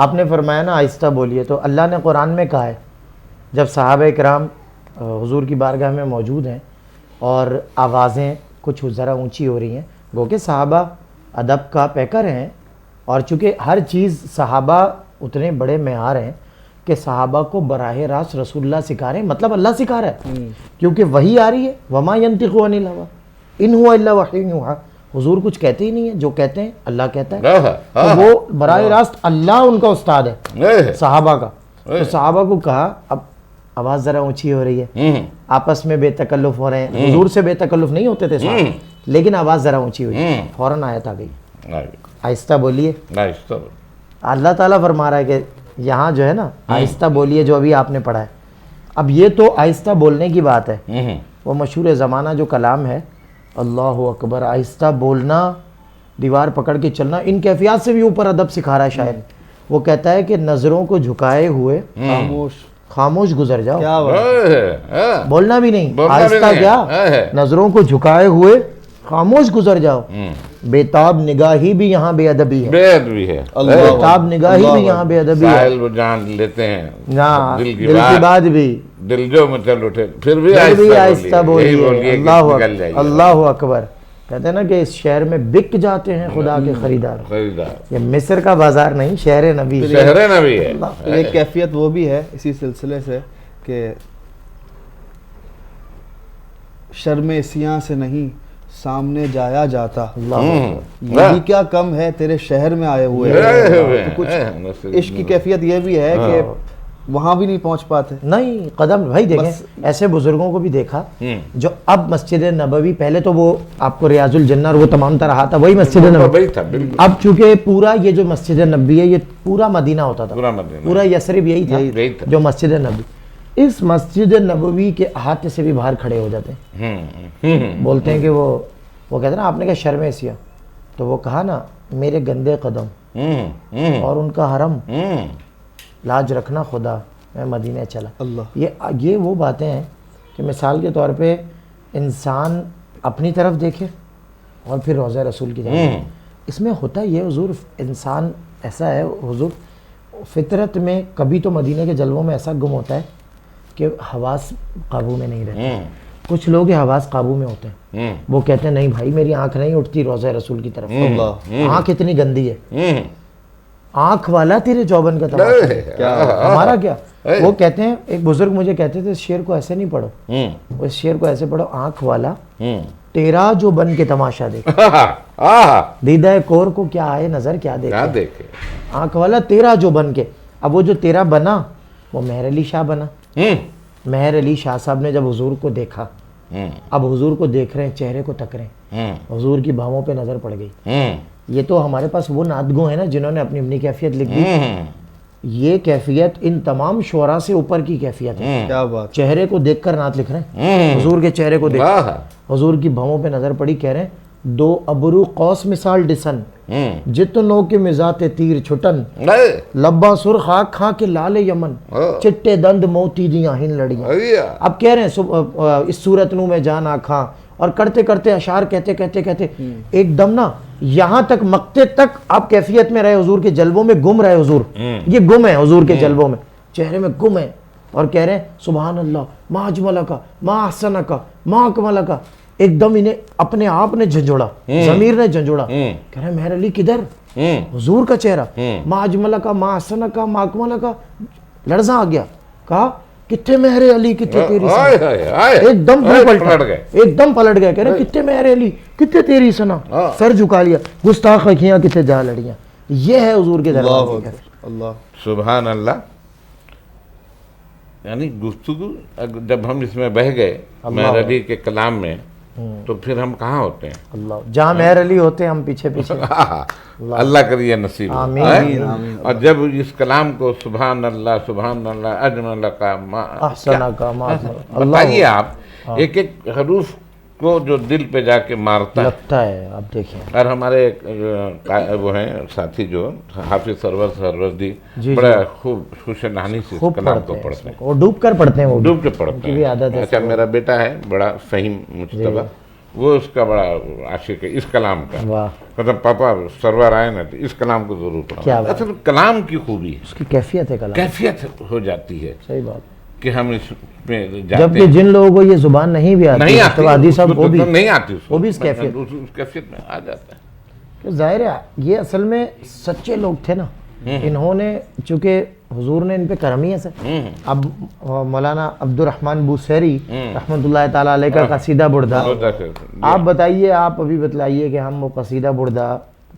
آپ نے فرمایا نا آہستہ بولیے، تو اللہ نے قرآن میں کہا ہے جب صحابہ کرام حضور کی بارگاہ میں موجود ہیں اور آوازیں کچھ ذرا اونچی ہو رہی ہیں، گو کہ صحابہ ادب کا پیکر ہیں، اور چونکہ ہر چیز صحابہ اتنے بڑے معیار ہیں کہ صحابہ کو براہ راست رسول اللہ سکھا رہے ہیں، مطلب اللہ سکھا رہا ہے، کیونکہ وہی آ رہی ہے. وما ينطق عن الهوى ان هو الا وحی یوحی. حضور کچھ کہتے ہی نہیں ہیں، جو کہتے ہیں اللہ کہتا ہے. تو وہ براہ راست اللہ ان کا استاد ہے صحابہ کا. تو صحابہ کو کہا اب آواز ذرا اونچی ہو رہی ہے، آپس میں بے تکلف ہو رہے ہیں. حضور سے بے تکلف نہیں ہوتے تھے صحابہ، لیکن آواز ذرا اونچی ہوئی، فوراً آیت آ گئی، آہستہ بولیے. اللہ تعالیٰ فرما رہا ہے کہ یہاں جو ہے نا آہستہ بولیے، جو ابھی آپ نے پڑھا ہے. اب یہ تو آہستہ بولنے کی بات ہے، وہ مشہور زمانہ جو کلام ہے اللہ اکبر، آہستہ بولنا، دیوار پکڑ کے چلنا، ان کیفیات سے بھی اوپر ادب سکھا رہا ہے شاعر. وہ کہتا ہے کہ نظروں کو جھکائے ہوئے خاموش گزر جاؤ، بولنا بھی نہیں، آہستہ کیا، نظروں کو جھکائے ہوئے خاموش گزر جاؤ. بےتاب نگاہی بھی یہاں بے ادبی ہے، بےتاب نگاہی بھی یہاں بے ادبی ہے. سائل وہ جان لیتے ہیں، دل کی بات بھی، دل جو مچل اٹھے پھر بھی آہستہ بولیے. اللہ اکبر. کہتے ہیں نا کہ اس شہر میں بک جاتے ہیں خدا کے خریدار. یہ مصر کا بازار نہیں، شہر نبی ہے. ایک کیفیت وہ بھی ہے اسی سلسلے سے کہ شرم سیاں سے نہیں سامنے جایا جاتا، یہ بھی کیا کم ہے تیرے شہر میں آئے ہوئے. کچھ عشق کی کیفیت یہ بھی ہے کہ وہاں بھی نہیں پہنچ پاتے. نہیں قدم بھائی دیکھیں، ایسے بزرگوں کو بھی دیکھا جو اب مسجد نبوی، پہلے تو وہ آپ کو ریاض الجنہ اور وہ تمام طرح رہا تھا، وہی مسجد نبوی تھا. اب چونکہ پورا یہ جو مسجد نبوی ہے یہ پورا مدینہ ہوتا تھا، پورا یثرب یہی تھا جو مسجد نبوی. اس مسجد نبوی کے احاطے سے بھی باہر کھڑے ہو جاتے ہیں، بولتے ہیں کہ وہ کہتے ہیں نا، آپ نے کہا شرم سیاہ، تو وہ کہا نا میرے گندے قدم اور ان کا حرم، لاج رکھنا خدا، میں مدینہ چلا. یہ وہ باتیں ہیں کہ مثال کے طور پہ انسان اپنی طرف دیکھے اور پھر روضہ رسول کی جانب. اس میں ہوتا یہ حضور، انسان ایسا ہے حضور، فطرت میں کبھی تو مدینہ کے جلووں میں ایسا گم ہوتا ہے کہ حواس قابو میں نہیں رہتے. کچھ لوگ حواس قابو میں ہوتے ہیں، وہ کہتے ہیں نہیں بھائی میری آنکھ نہیں اٹھتی روضہ رسول کی طرف، آنکھ اتنی گندی ہے. آنکھ والا تیرے چوبن کا تماشا ہے، ہمارا کیا. وہ کہتے ہیں، ایک بزرگ مجھے کہتے تھے اس شعر کو ایسے نہیں پڑھو، اس شعر کو ایسے پڑھو، آنکھ والا تیرا جو بن کے تماشا دیکھ، دیدہ کور کو کیا آئے نظر کیا دیکھے. آنکھ والا تیرا جو بن کے. اب وہ جو تیرا بنا وہ مہر علی شاہ بنا. مہر علی شاہ صاحب نے جب حضور کو دیکھا، اب حضور کو دیکھ رہے ہیں، چہرے کو تک رہے ہیں، حضور کی بھاؤں پہ نظر پڑ گئی. یہ تو ہمارے پاس وہ نعتگو ہیں نا جنہوں نے اپنی اپنی کیفیت لکھ دی. یہ کیفیت ان تمام شعراء سے اوپر کی کیفیت ہے. کیا بات، چہرے کو دیکھ کر نعت لکھ رہے ہیں، حضور کے چہرے کو دیکھ، حضور کی بھاؤں پہ نظر پڑی، کہہ رہے ہیں دو ابرو قوس مثال ڈسن، جتنوں کے مزاط تیر چھٹن، لباں سرخ آنکھ کھا کے لال یمن، چٹے دند موتی دیاں ہن لڑیاں. اب کہہ رہے ہیں اس صورت نو میں جان آکھاں، اور کرتے کرتے اشعار کہتے کہتے کہتے ایک دم نا یہاں تک مقتے تک آپ کیفیت میں رہے، حضور کے جلووں میں گم رہے. حضور یہ گم ہے، حضور کے جلووں میں چہرے میں گم ہے، اور کہہ رہے ہیں سبحان اللہ ما اجمل کا ما احسن کا ما اکمل کا. ایک دم انہیں اپنے آپ نے جھنجھوڑا، ضمیر نے جھنجھوڑا، کہہ رہے ہیں مہر علی کدھر، حضور کا چہرہ، ما اجمل کا، ما حسن کا، ما اکمل کا، لرزاں آ گیا، کہا کتنے مہر علی، کتنے تیری سنا، ایک دم پلٹ گئے، کہہ رہے کتنے مہر علی، کتنے تیری سنا، سر جھکا لیا، گستاخ اکھیاں کتنے جا لڑیاں. یہ ہے حضور کے دروازے کا. اللہ سبحان اللہ. یعنی گفتگو جب ہم اس میں بہ گئے مہر علی کے کلام میں تو پھر ہم کہاں ہوتے ہیں؟ اللہ جہاں مہر علی ہوتے ہیں ہم پیچھے پیچھے. اللہ کریے نصیب. آمین. اور جب اس کلام کو سبحان اللہ اجمل کا احسن کا ما بتائیے آپ، ایک ایک حروف کو جو دل پہ جا کے مارتا ہے لگتا ہے. آپ دیکھیں اور ہمارے وہ ہیں ساتھی جو حافظ سروردی بڑا خوب خوش نحنی سے اس کلام کو پڑھتے ہیں، وہ ڈوب کر پڑھتے ہیں، وہ ڈوب کے پڑھتے ہیں. اچھا میرا بیٹا ہے بڑا فہیم مجتبیٰ، وہ اس کا بڑا عاشق ہے اس کلام کا. واہ مطلب پاپا سرور آئے نا تو اس کلام کو ضرور پڑھا. اصل کلام کی خوبی ہے، اس کی کیفیت ہے، کلام کیفیت ہو جاتی ہے صحیح بات. کہ ہم اس میں جبکہ جن لوگوں کو یہ زبان نہیں بھی آتی، مستوادی صاحب وہ بھی نہیں آتی، وہ بھی اس کیفیت میں آ جاتا ہے. تو ظاہر ہے یہ اصل میں سچے لوگ تھے نا. انہوں نے چونکہ حضور نے ان پہ کرمیت سے، اب مولانا عبد الرحمن بوسیری رحمۃ اللہ تعالیٰ علیہ کا قصیدہ بردہ، آپ بتائیے، آپ ابھی بتلائیے کہ ہم وہ قصیدہ بردہ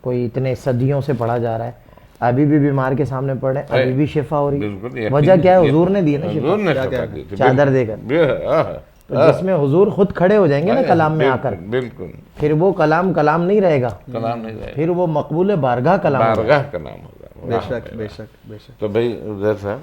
کوئی اتنے صدیوں سے پڑھا جا رہا ہے، ابھی بھی بیمار کے سامنے پڑھ رہے ہیں، ابھی بھی شفا ہو رہی ہے. وجہ کیا ہے؟ حضور نے دی نا شفا، چادر دے کر. تو جس میں حضور خود کھڑے ہو جائیں گے نا کلام میں آ کر، بالکل پھر وہ کلام نہیں رہے گا، کلام نہیں رہے، پھر وہ مقبول بارگاہ کلام ہوگا. بارگاہ کا نام ہوگا. بے شک بے شک بے شک. تو بھائی عزیر صاحب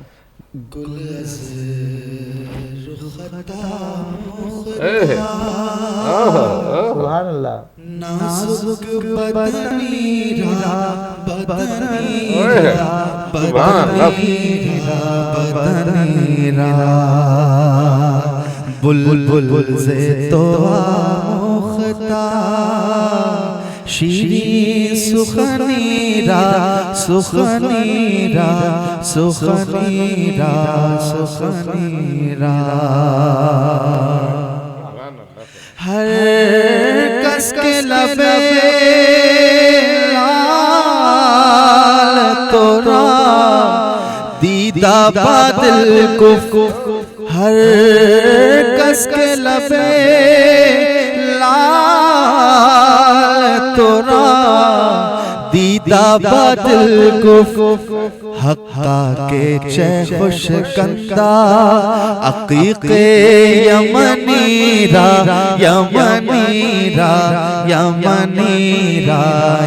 سبحان اللہ. نازک بدنی را بدنی را بلبل سے تو مختا شیرین سخنی را سخنی را سخنی را سخنی را ہر کس کے لبے لال تورا دیدہ بادل کو، ہر کس کے لبے لال تورا دیدہ بادل کو، حقا کے چہ خوش کندہ عقیق یمنی را یمنی را یمنی را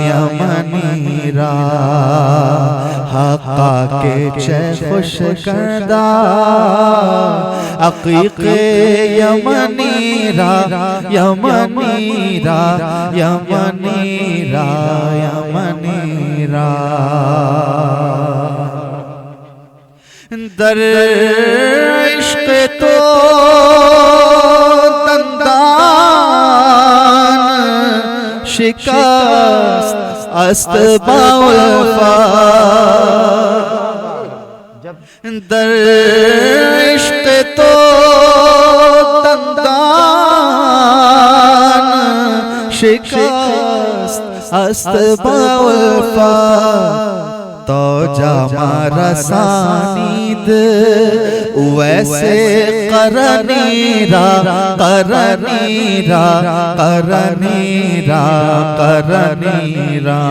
یمنی را، حقا کے چہ خوش کندہ عقیق یمنی را یمنی را یمنی را یمنی را. در عشق تو دندان شکست استباع الفا، در عشق تو دندان شکست استباع الفا، تو جامع رسانید ویسے قرنی را قرنی را قرنی را قرنی را،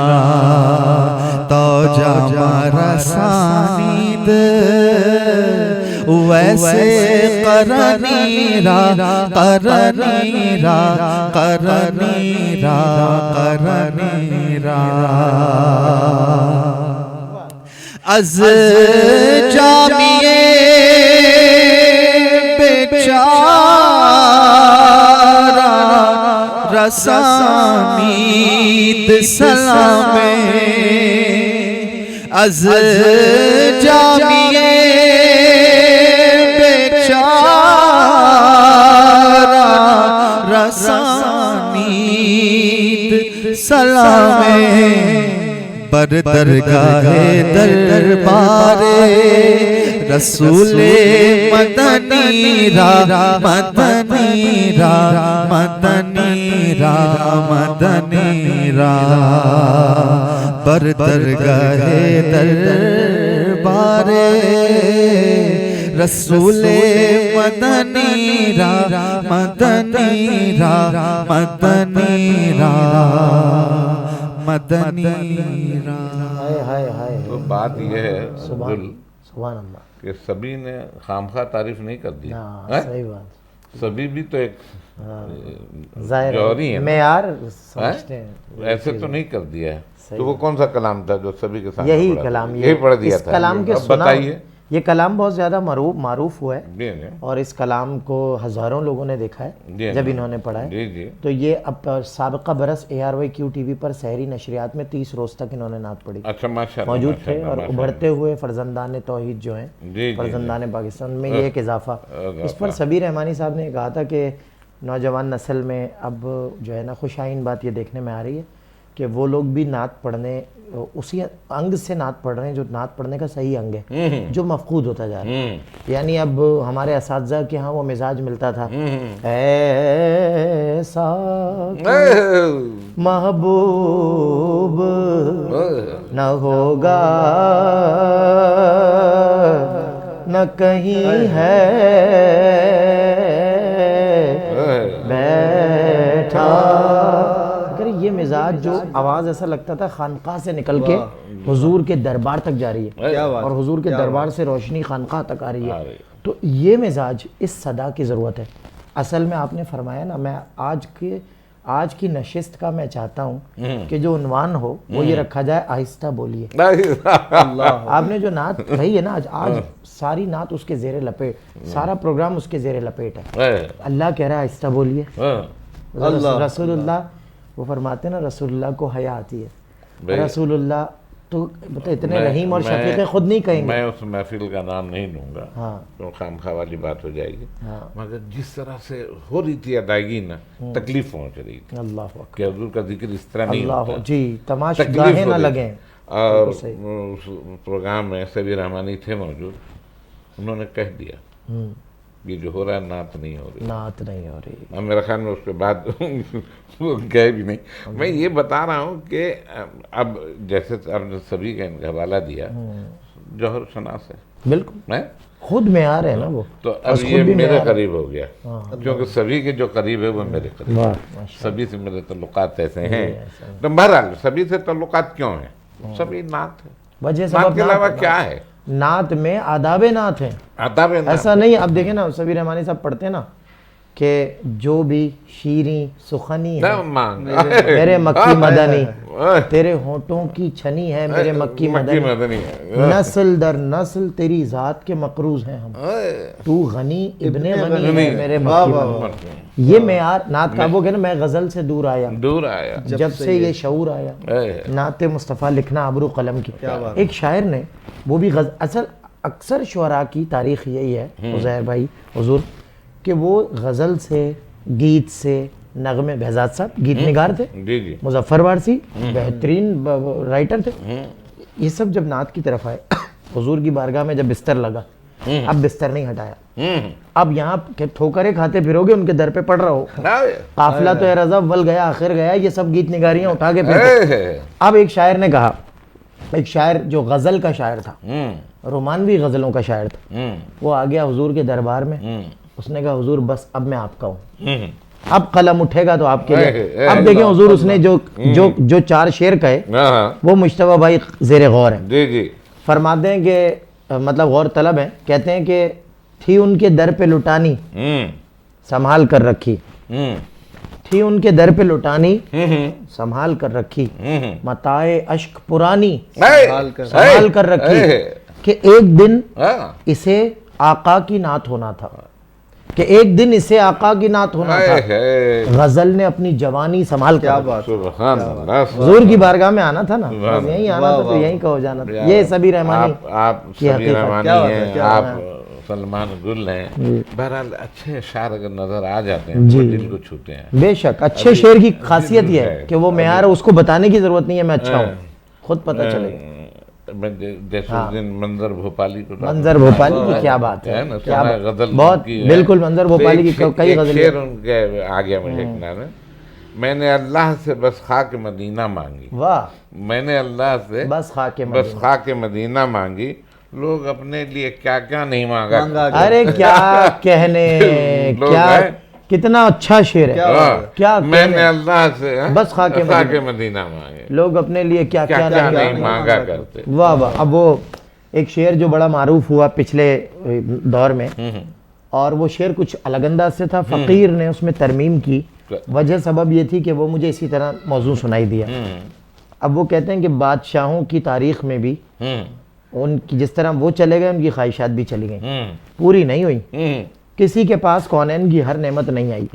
تو جامع رسانید ویسے قرنی را قرنی را قرنی را قرنی را. از جامیے بیچارہ رسانید سلام، از جامیے بیچارہ رسانید سلام، بر درگاہ دربار رسول مدنی را مدنی را مدنی را مدنی را، بر درگاہ دربار رسول مدنی را مدنی را مدنی را مدنی را. ہائے ہائے ہائے. تو بات یہ ہے سبحان اللہ کہ سبھی نے خامخواہ تعریف نہیں کر دی. ہاں صحیح بات. سبھی بھی تو ایک ظاہر جوہری ہے، معیار سمجھتے ہیں. ایسے تو نہیں کر دیا ہے. تو وہ کون سا کلام تھا جو سبھی کے سامنے یہی پڑھا تھا؟ کلام یہی پڑھ دیا اس تھا. کلام کے اب سنا. بتائیے. یہ کلام بہت زیادہ معروف ہوا ہے جی جی اور اس کلام کو ہزاروں لوگوں نے دیکھا ہے جی جب انہوں نے پڑھا ہے. جی جی. تو یہ اب سابقہ برس ARYQ TV پر سحری نشریات میں 30 روز تک انہوں نے نعت پڑھی اچھا ماشاء اللہ موجود تھے. اور ابھرتے ہوئے فرزندان توحید جو ہیں جی فرزندان پاکستان میں یہ ایک اضافہ. اس پر سبیر رحمانی صاحب نے کہا تھا کہ نوجوان نسل میں اب جو ہے نا خوشائن بات یہ دیکھنے میں آ رہی ہے کہ وہ لوگ بھی نعت پڑھنے اسی انگ سے نعت پڑھ رہے ہیں جو نعت پڑھنے کا صحیح انگ ہے جو مفقود ہوتا جا رہا ہے. یعنی اب ہمارے اساتذہ کے ہاں وہ مزاج ملتا تھا ایسا محبوب نہ ہوگا نہ کہیں ہے بیٹھا. اگر یہ مزاج جو آواز ایسا لگتا تھا خانقاہ سے نکل کے حضور کے دربار تک جا رہی ہے اور حضور کے دربار سے روشنی خانقاہ تک آ رہی ہے. تو یہ مزاج اس صدا کی ضرورت ہے. اصل میں آپ نے فرمایا نا میں آج کی نشست کا میں چاہتا ہوں کہ جو عنوان ہو وہ یہ رکھا جائے آہستہ بولیے. آپ نے جو نعت کہی ہے نا آج ساری نعت اس کے زیر لپیٹ سارا پروگرام اس کے زیر لپیٹ ہے. اللہ کہہ رہا ہے آہستہ بولیے. رسول اللہ وہ فرماتے ہیں نا رسول اللہ کو حیا آتی ہے. رسول اللہ تو اتنے رحیم اور شفیق خود نہیں کہیں گے. میں اس محفل کا نام نہیں لوں گا تو خامخواہ والی بات ہو جائے گی. مگر جس طرح سے ہو رہی تھی ادائیگی نا تکلیف پہنچ رہی تھی. اللہ اکبر کہ حضور کا ذکر اس طرح نہیں ہوتا. جی تماشگاہیں نہ لگیں. اور پروگرام میں سبیر رحمانی تھے موجود. انہوں نے کہہ دیا یہ جو ہو رہا ہے نعت نہیں ہو رہی. نعت نہیں ہو رہی. اب میرا خیال میں اس کے بعد گئے بھی نہیں. میں یہ بتا رہا ہوں کہ اب جیسے آپ نے سبھی کا حوالہ دیا جوہر شناس ہے بالکل خود معیار ہے نا وہ. تو اب یہ میرے قریب ہو گیا کیونکہ سبھی کے جو قریب ہے وہ میرے قریب. سبھی سے میرے تعلقات ایسے ہیں. تو بہرحال سبھی سے تعلقات کیوں ہیں؟ سبھی نعت ہے. وجہ نعت کے علاوہ کیا ہے؟ نعت میں آداب نعت ہیں. آداب نعت ایسا نہیں. اب دیکھیں نا سبیر رحمانی صاحب پڑھتے ہیں نا کہ جو بھی شیریں سخنی ہے میرے مکی مدنی تیرے ہونٹوں کی چھنی ہے میرے مکی مدنی نسل در نسل تیری ذات کے مقروض ہیں ہم تو غنی ابن غنی ہے میرے مکی مدنی. یہ معیار نعت کا وہ کہ نا میں غزل سے دور آیا جب سے یہ شعور آیا. نعت مصطفیٰ لکھنا ابرو قلم کی. ایک شاعر نے وہ بھی اکثر شعراء کی تاریخ یہی ہے عزیر بھائی حضور کہ وہ غزل سے گیت سے نغمے بہزاد صاحب گیت نگار تھے مظفر وارسی بہترین رائٹر تھے. یہ سب جب نعت کی طرف آئے حضور کی بارگاہ میں جب بستر لگا اب بستر نہیں ہٹایا. اب یہاں ٹھوکریں کھاتے پھرو گے ان کے در پہ پڑ رہا ہو. قافلہ تو اے رضا اول گیا آخر گیا یہ سب گیت نگاریاں اٹھا کے پھر. اب ایک شاعر نے کہا ایک شاعر جو غزل کا شاعر تھا رومانوی غزلوں کا شاعر تھا وہ آ گیا حضور کے دربار میں. اس نے کہا حضور بس اب میں آپ کا ہوں اب قلم اٹھے گا تو آپ کے لیے. اب دیکھیں حضور اس نے جو 4 شعر کہے وہ مجتبیٰ بھائی زیر غور ہیں. فرماتے ہیں کہ مطلب غور طلب ہیں. کہتے ہیں کہ تھی ان کے در پہ لٹانی سنبھال کر رکھی تھی ان کے در پہ لٹانی سنبھال کر رکھی متاع اشک پرانی سنبھال کر رکھی کہ ایک دن اسے آقا کی نعت ہونا تھا کہ ایک دن اسے آقا کی نعت ہونا تھا. غزل نے اپنی جوانی سنبھال کر حضور کی بارگاہ میں آنا تھا نا یہیں آنا تھا تو یہیں کا ہو جانا تھا. یہ سبیر رحمانی آپ سبیر رحمانی ہیں آپ سلمان گل ہیں. بہرحال اچھے شاعر اگر نظر آ جاتے ہیں وہ دل کو چھوتے ہیں. بے شک اچھے شعر کی خاصیت یہ ہے کہ وہ معیار ہے اس کو بتانے کی ضرورت نہیں ہے میں اچھا ہوں خود پتہ چلے. جیسے دن منظر بھوپالی کو منظر بھوپالی کی کیا بات ہے بہت بالکل منظر بھوپالی کی کئی غزلیں ان کے آ گیا مجھے ایک نام میں نے اللہ سے بس خاک مدینہ مانگی، واہ، میں نے اللہ سے بس خاک بس مدینہ. خاک مدینہ مانگی. لوگ اپنے لیے کیا کیا نہیں مانگا کرتے. ارے کیا کہنے، لوگ کیا ہیں. کتنا اچھا شعر ہے. ہاں، کیا میں کہنے. نے اللہ سے بس خاک مدینہ مانگے. لوگ اپنے لیے کیا کیا کیا کیا نہیں نہیں مانگا کرتے. واہ واہ. اب وہ ایک شعر جو بڑا معروف ہوا پچھلے دور میں، اور وہ شعر کچھ الگ انداز سے تھا، فقیر نے اس میں ترمیم کی. وجہ سبب یہ تھی کہ وہ مجھے اسی طرح موضوع سنائی دیا. اب وہ کہتے ہیں کہ بادشاہوں کی تاریخ میں بھی ان کی جس طرح وہ چلے گئے، ان کی خواہشات بھی چلی گئیں، پوری نہیں ہوئی. کسی کے پاس کونین کی ہر نعمت نہیں آئی.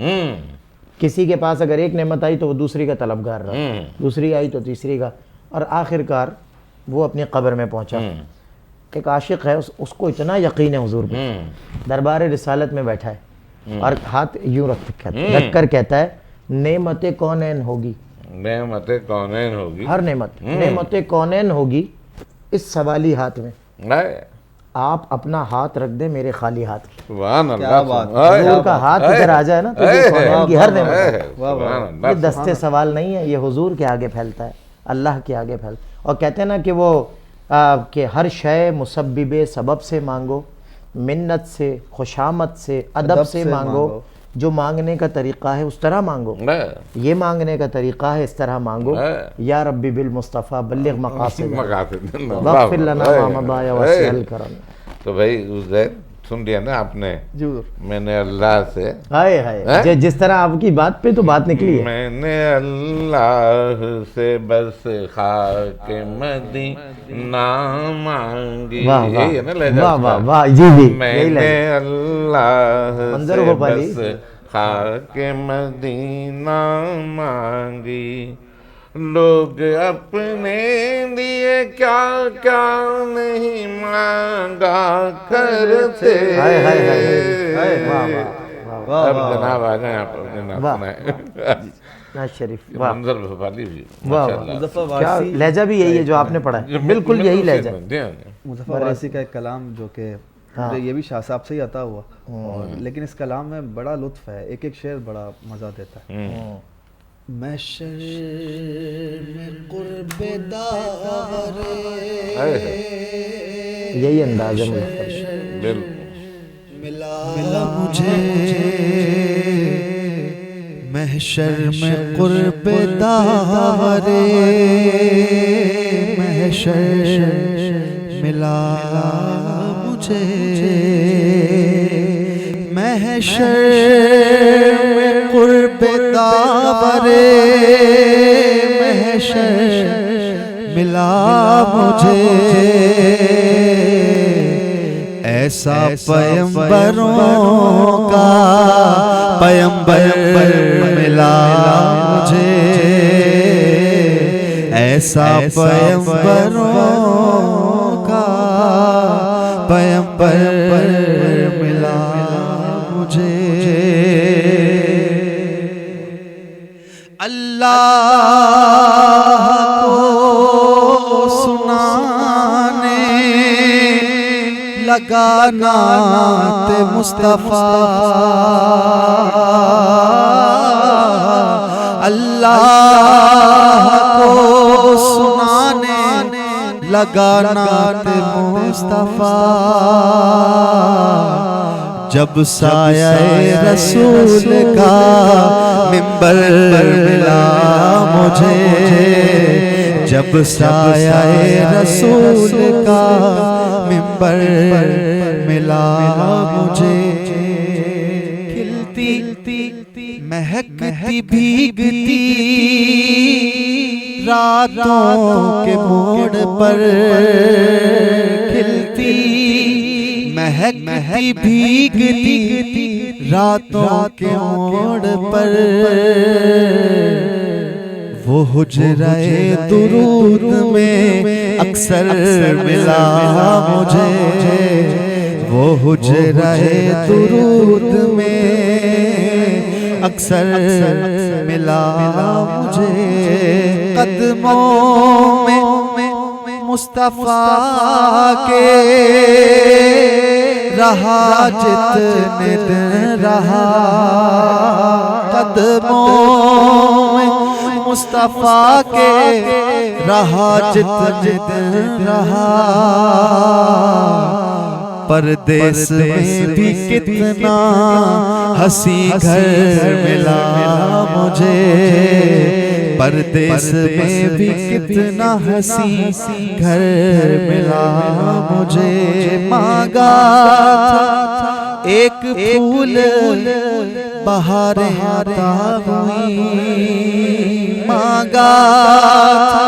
کسی کے پاس اگر ایک نعمت آئی تو وہ دوسری کا طلبگار رہا، دوسری آئی تو تیسری کا، اور آخر کار وہ اپنی قبر میں پہنچا. ایک عاشق ہے، اس کو اتنا یقین ہے حضور پہ، دربار رسالت میں بیٹھا ہے اور ہاتھ یوں رکھ کر کہتا ہے نعمت کونین ہوگی، نعمت کونین ہوگی، ہر نعمت کونین ہوگی اس سوالی ہاتھ میں. آپ اپنا ہاتھ رکھ دیں میرے خالی ہاتھ کی. سبحان اللہ. حضور کا ہاتھ ادھر آ جائے نا تو یہ کونین کی ہر نعمت ہے. سبحان یہ اللہ. دستے سوال نہیں ہے، یہ حضور کے آگے پھیلتا ہے، اللہ کے آگے پھیلتا. اور کہتے ہیں نا کہ وہ کہ ہر شے مسبب سبب سے مانگو، منت سے، خوشامد سے، ادب سے مانگو. جو مانگنے کا طریقہ ہے اس طرح مانگو، یہ مانگنے کا طریقہ ہے اس طرح مانگو. یا ربی بالمصطفیٰ بلغ مقاصد واغفر لنا ما مضى وسع الکرم. تو بھائی زید سن لیا نا آپ نے، میں نے اللہ سے، ہائے ہائے، جس طرح آپ کی بات پہ تو بات نکلی ہے. میں نے اللہ سے بس خاک مدینہ مانگی. واہ یہی ہے نا لہجہ واہ اس کا. واہ واہ، جی جی میں یہی نے لگا. اللہ منظر سے بھوپالی. بس خاک مدینہ مانگی. لوگ اپنے لیے کیا کیا نہیں مانگا کرتے. ہائے ہائے ہائے، واہ واہ واہ. اب جناب آ جائیں آپ اپنے نام واہ. سنائیں. ناز شریف، واہ منظر بھوپالی بھی واہ ماشاءاللہ. واہ. کیا لہجہ بھی یہی ہے جو آپ نے پڑھا ہے، بالکل یہی لہجہ. مظفر وارسی کا ایک کلام جو کہ مجھے یہ بھی شاہ صاحب سے ہی عطا ہوا، لیکن اس کلام میں بڑا لطف ہے. ایک ایک شعر بڑا مزہ دیتا ہے. محشر میں قرب دار یہی انداز ہے مظفر. ملا مجھے محشر میں قرب دار، محشر ملا مجھے محشر میں قرب دار، محشر ملا مجھے ایسا پیمبروں کا پیمبر ملا مجھے، ایسا پیمبروں کا پیمبر ملا مجھے. اللہ کو سنانے لگا نعت مصطفیٰ، اللہ کو سنانے لگا نعت مصطفیٰ. جب سایہ رسول کا منبر ملا مجھے، جب سایہ رسول کا منبر ملا مجھے. کھلتی مہکتی بھیگتی راتوں کے موڑ پر، کھلتی مہکتی بھیگتی راتوں کے موڑ پر، وہ حجرہ درود میں اکثر ملا مجھے، وہ حجرہ درود میں اکثر ملا مجھے. قدموں میں مصطفیٰ کے رہا جتنے دن رہا، قدموں مصطفیٰ کے رہا جتن رہا پردیس میں بھی کتنا ہنسی گھر ملا مجھے پردیس میں بھی کتنا ہنسی گھر ملا مجھے مانگا تھا ایک پھول بہاریں عطا ہوئی مانگا تھا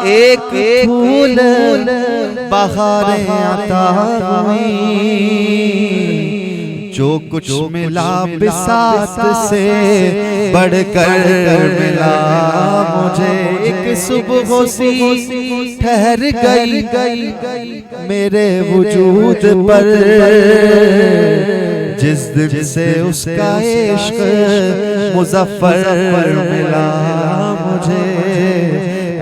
ایک پھول بہاریں عطا ہوئی جو کچھ ملا بساط سے بڑھ کر ملا مجھے ایک صبح سی ٹھہر گئی میرے وجود پر جس دن سے اس کا عشق مظفر ملا مجھے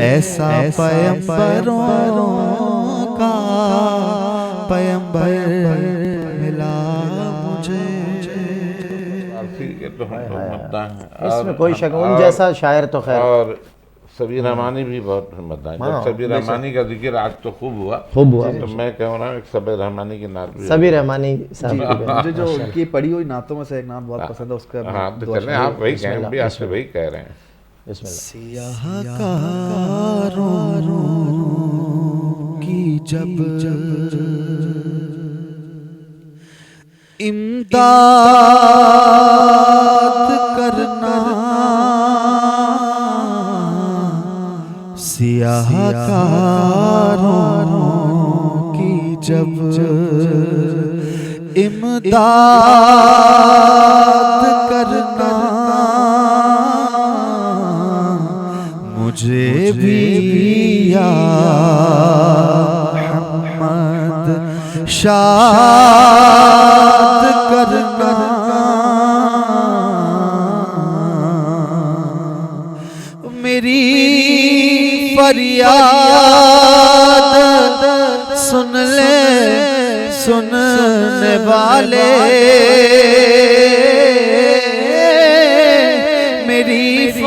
ایسا پیمبروں کا پیمبر ملا مجھے اس میں کوئی شک ان جیسا شاعر تو خیر اور سبی رحمانی بھی بہت مداح ہے سبی رحمانی کا ذکر آج تو خوب ہوا تو میں کہہ رہا ہوں ایک سبی رحمانی کی نعت بھی سبی رحمانی صاحب مجھے جو ان کی پڑھی ہوئی نعتوں میں سے ایک نعت بہت پسند ہے اس کا ہاں تو چلیں آپ وہی کہیں ہم بھی آپ سے وہی کہہ رہے ہیں بسم اللہ سیاہ کاروں کی جب امداد کرنا سیاہ کاروں کی جب امداد کرنا مجھے بھی یا محمد شاد کرنا میری فریاد سن لے سننے والے میری فریاد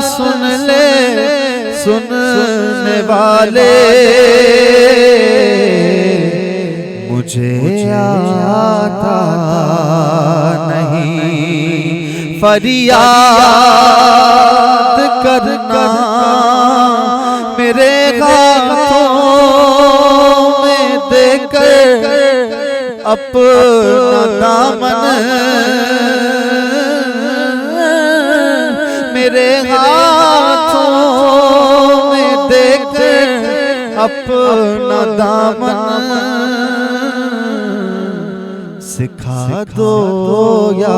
سن لے سننے والے مجھے آتا نہیں فریاد کرنا میرے ہاتھوں میں دے کر اپنا دامن میرے ہاتھوں میں دے کر اپنا دامن سکھا دو یا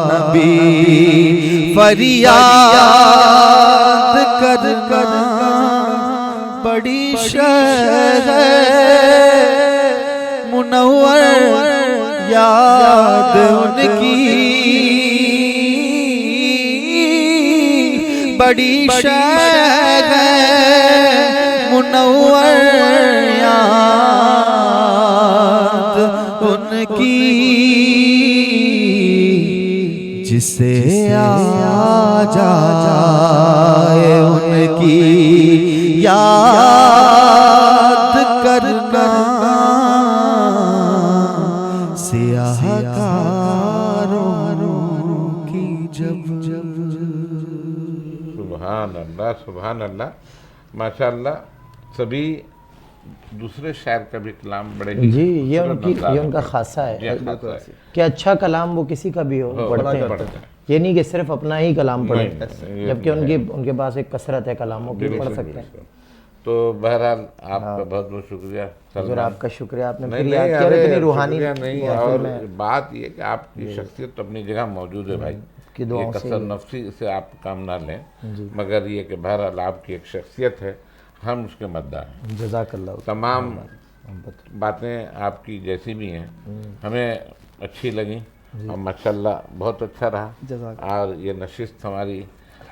نبی فریاد کرنا بڑی شہ منور یاد ان کی بڑی شہ منور یاد ان کی جسے آ جائے ان کی یاد کرنا سیاہ کاروں کی جب سبحان اللہ ماشاء اللہ سبھی دوسرے شاعر کا بھی کلام بڑے جی یہ ان کا خاصہ ہے کہ اچھا کلام وہ کسی کا بھی ہو پڑھتے ہیں یہ نہیں کہ صرف اپنا ہی کلام پڑھیں جبکہ ان کے پاس ایک کثرت ہے کلاموں کی پڑھ سکتے ہیں تو بہرحال آپ کا بہت بہت شکریہ حضور آپ کا شکریہ آپ نے پھر یاد کیا اتنی روحانی نہیں اور بات یہ کہ آپ کی شخصیت تو اپنی جگہ موجود ہے بھائی یہ کثر نفسی سے آپ کام نہ لیں مگر یہ کہ بہرحال آپ کی ایک شخصیت ہے ہم اس کے مداح ہیں جزاک اللہ تمام باتیں آپ کی جیسی بھی ہیں ہمیں اچھی لگیں اور ماشاءاللہ بہت اچھا رہا اور یہ نشست ہماری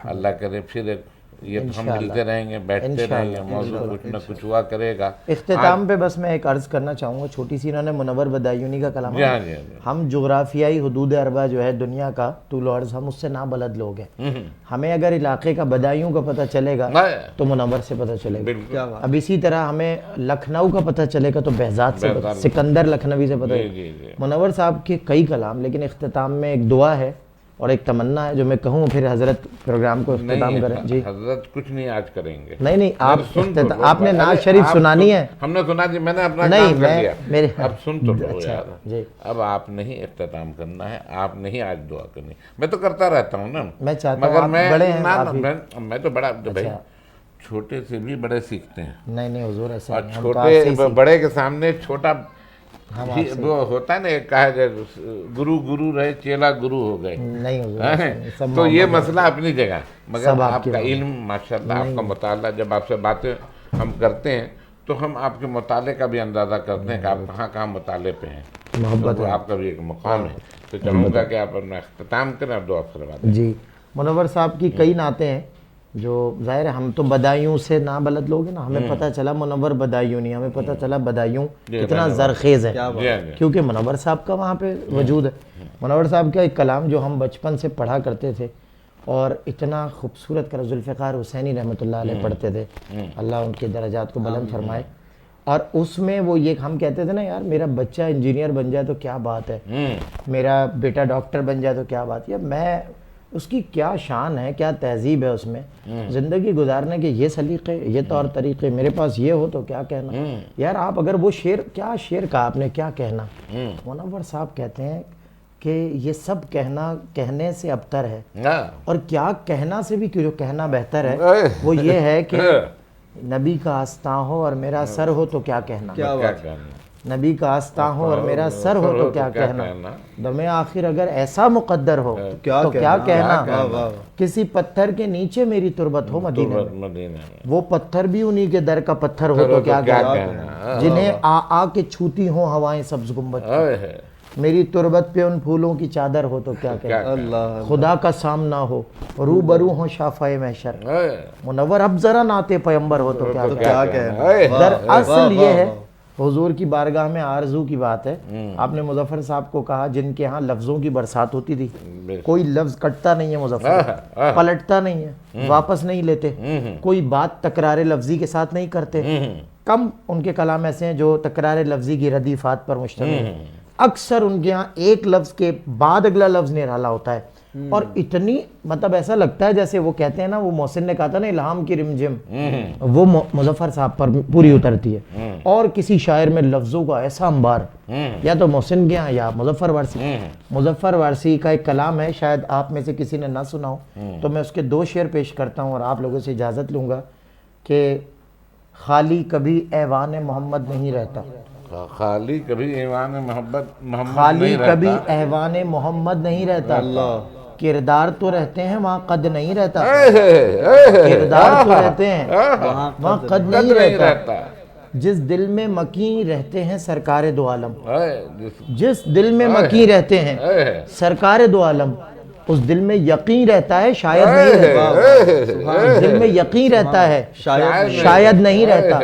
اللہ کرے پھر ایک یہ تو ہم ملتے رہیں گے، بیٹھتے رہیں گے، موضوع کچھ نہ کچھ ہوا کرے گا۔ اختتام پہ بس میں ایک عرض کرنا چاہوں گا چھوٹی سی، انہوں نے منور بدایونی کا کلام، ہم جغرافیائی حدود اربع جو ہے دنیا کا طول و عرض، ہم اس سے نابلد لوگ ہیں۔ ہمیں اگر علاقے کا بدایوں کا پتہ چلے گا تو منور سے پتہ چلے گا، اب اسی طرح ہمیں لکھنؤ کا پتہ چلے گا تو بہزاد سے، سکندر لکھنوی سے پتہ چلے گا۔ منور صاحب کے کئی کلام، لیکن اختتام میں ایک دعا ہے اور ایک تمنا ہے جو میں کہوں، پھر حضرت پروگرام کو اختتام کریں۔ جی حضرت کچھ نہیں آج کریں گے، نہیں آپ نے نعت شریف سنانی ہے، ہم نے سنا دی، میں نے اپنا نہیں کام کر لیا، میرے اب سن تو لو یار، جی اب آپ نہیں اختتام کرنا ہے، آپ نہیں آج دعا کرنی، میں تو کرتا رہتا ہوں نا، میں چاہتا ہوں مگر آپ بڑے ہیں کافی۔ میں تو بڑا بھائی، چھوٹے سے بھی بڑے سیکھتے ہیں، نہیں حضور ایسا اور نہیں، ہم تو آپ سے ہی چھوٹے بڑے کے سامنے چھوٹا وہ ہوتا ہے نا، ایک کہا جائے گرو رہے چیلا گرو ہو گئے، نہیں حضور، تو یہ مسئلہ اپنی جگہ، مگر آپ کا علم ماشاءاللہ، آپ کا مطالعہ، جب آپ سے باتیں ہم کرتے ہیں تو ہم آپ کے مطالعے کا بھی اندازہ کرتے ہیں کہ آپ کہاں کہاں مطالعے پہ ہیں، محبت تو آپ کا بھی ایک مقام ہے، تو چاہوں گا کہ آپ اپنا اختتام کریں اور دعا فرما دیں۔ جی منور صاحب کی کئی نعتیں ہیں جو ظاہر ہے ہم تو بدایوں سے نابلد لوگ ہیں نا، ہمیں پتہ چلا منور بدایونی، ہمیں پتہ چلا بدایوں کتنا زرخیز ہے، کیونکہ منور صاحب کا وہاں پہ وجود ہے۔ منور صاحب کا ایک کلام جو ہم بچپن سے پڑھا کرتے تھے اور اتنا خوبصورت کر ذوالفقار حسینی رحمۃ اللہ علیہ پڑھتے تھے، اللہ ان کے درجات کو بلند فرمائے، اور اس میں وہ یہ ہم کہتے تھے نا یار میرا بچہ انجینئر بن جائے تو کیا بات ہے، میرا بیٹا ڈاکٹر بن جائے تو کیا بات ہے، میں اس کی کیا شان ہے، کیا تہذیب ہے اس میں زندگی گزارنے کے، یہ سلیقے، یہ طور طریقے، میرے پاس یہ ہو تو کیا کہنا یار، آپ اگر وہ شعر، کیا شعر کہا آپ نے، کیا کہنا۔ منور صاحب کہتے ہیں کہ یہ سب کہنا کہنے سے ابتر ہے، اور کیا کہنا سے بھی جو کہنا بہتر ہے وہ یہ ہے کہ نبی کا آستاں ہو اور میرا سر ہو تو کیا کہنا، نبی کا آستاں ہو اور میرا سر ہو تو کیا کہنا، دم آخر اگر ایسا مقدر ہو تو کیا کہنا، کسی پتھر کے نیچے میری تربت ہو مدینہ میں، وہ پتھر بھی انہی کے در کا پتھر ہو تو کیا کہنا، جنہیں آ کے چھوتی ہوں ہوائیں سبز گنبد کی، میری تربت پہ ان پھولوں کی چادر ہو تو کیا کہنا، خدا کا سامنا ہو روبرو ہو شافعِ محشر، منور اب ذرا نعت پیمبر ہو تو کیا کہنا۔ دراصل یہ ہے حضور کی بارگاہ میں آرزو کی بات ہے، آپ نے مظفر صاحب کو کہا جن کے ہاں لفظوں کی برسات ہوتی تھی، کوئی لفظ کٹتا نہیں ہے مظفر، پلٹتا نہیں ہے، واپس نہیں لیتے، کوئی بات تکرار لفظی کے ساتھ نہیں کرتے، کم ان کے کلام ایسے ہیں جو تکرار لفظی کی ردیفات پر مشتمل ہیں، اکثر ان کے ہاں ایک لفظ کے بعد اگلا لفظ نرالا ہوتا ہے، اور اتنی مطلب ایسا لگتا ہے جیسے وہ کہتے ہیں نا، وہ محسن نے کہا تھا نا الہام کی رمجم، وہ مظفر صاحب پر پوری اترتی ہے، اور کسی شاعر میں لفظوں کا ایسا انبار، یا تو محسن کے ہاں یا مظفر وارسی۔ مظفر وارسی کا ایک کلام ہے، شاید آپ میں سے کسی نے نہ سنا ہو، تو میں اس کے 2 شعر پیش کرتا ہوں اور آپ لوگوں سے اجازت لوں گا کہ خالی کبھی ایوان محمد نہیں رہتا، خالی کبھی ایوان محمد خالی کبھی ایوان محمد نہیں رہتا، کردار تو رہتے ہیں وہاں قد نہیں رہتا، کردار تو رہتے ہیں وہاں قد نہیں رہتا، جس دل میں مکین رہتے ہیں سرکار دو عالم، جس دل میں مکین رہتے ہیں سرکار دو عالم، اس دل میں یقین رہتا ہے شاید نہیں رہتا، دل میں یقین رہتا ہے شاید نہیں رہتا،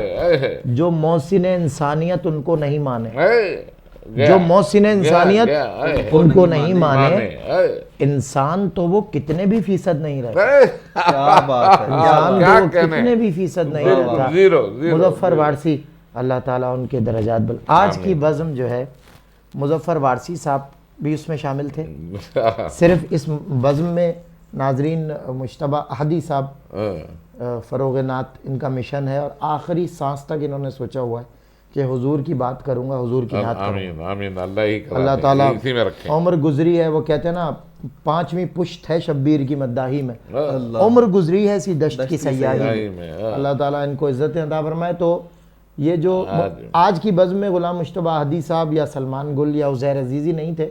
جو محسن انسانیت ان کو نہیں مانے، جو محسن انسانیت ان کو نہیں مانے، انسان تو وہ کتنے بھی فیصد نہیں رہتا، انسان تو وہ کتنے بھی فیصد نہیں رہتا۔ مظفر وارسی اللہ تعالیٰ ان کے درجات بل۔ آج کی بزم جو ہے مظفر وارسی صاحب بھی اس میں شامل تھے، صرف اس بزم میں ناظرین مجتبیٰ احدی صاحب فروغ نعت ان کا مشن ہے، اور آخری سانس تک انہوں نے سوچا ہوا ہے کہ حضور کی بات کروں گا، حضور کی نعت کروں گا۔ اللہ تعالیٰ عمر گزری ہے، وہ کہتے ہیں نا 5ویں پشت ہے شبیر کی مداحی میں، عمر گزری ہے اسی دشت کی سیاحی میں، اللہ تعالیٰ ان کو عزت عطا فرمائے۔ تو یہ جو آج کی بزم میں غلام مجتبیٰ احدی صاحب یا سلمان گل یا عزیر عزیزی نہیں تھے،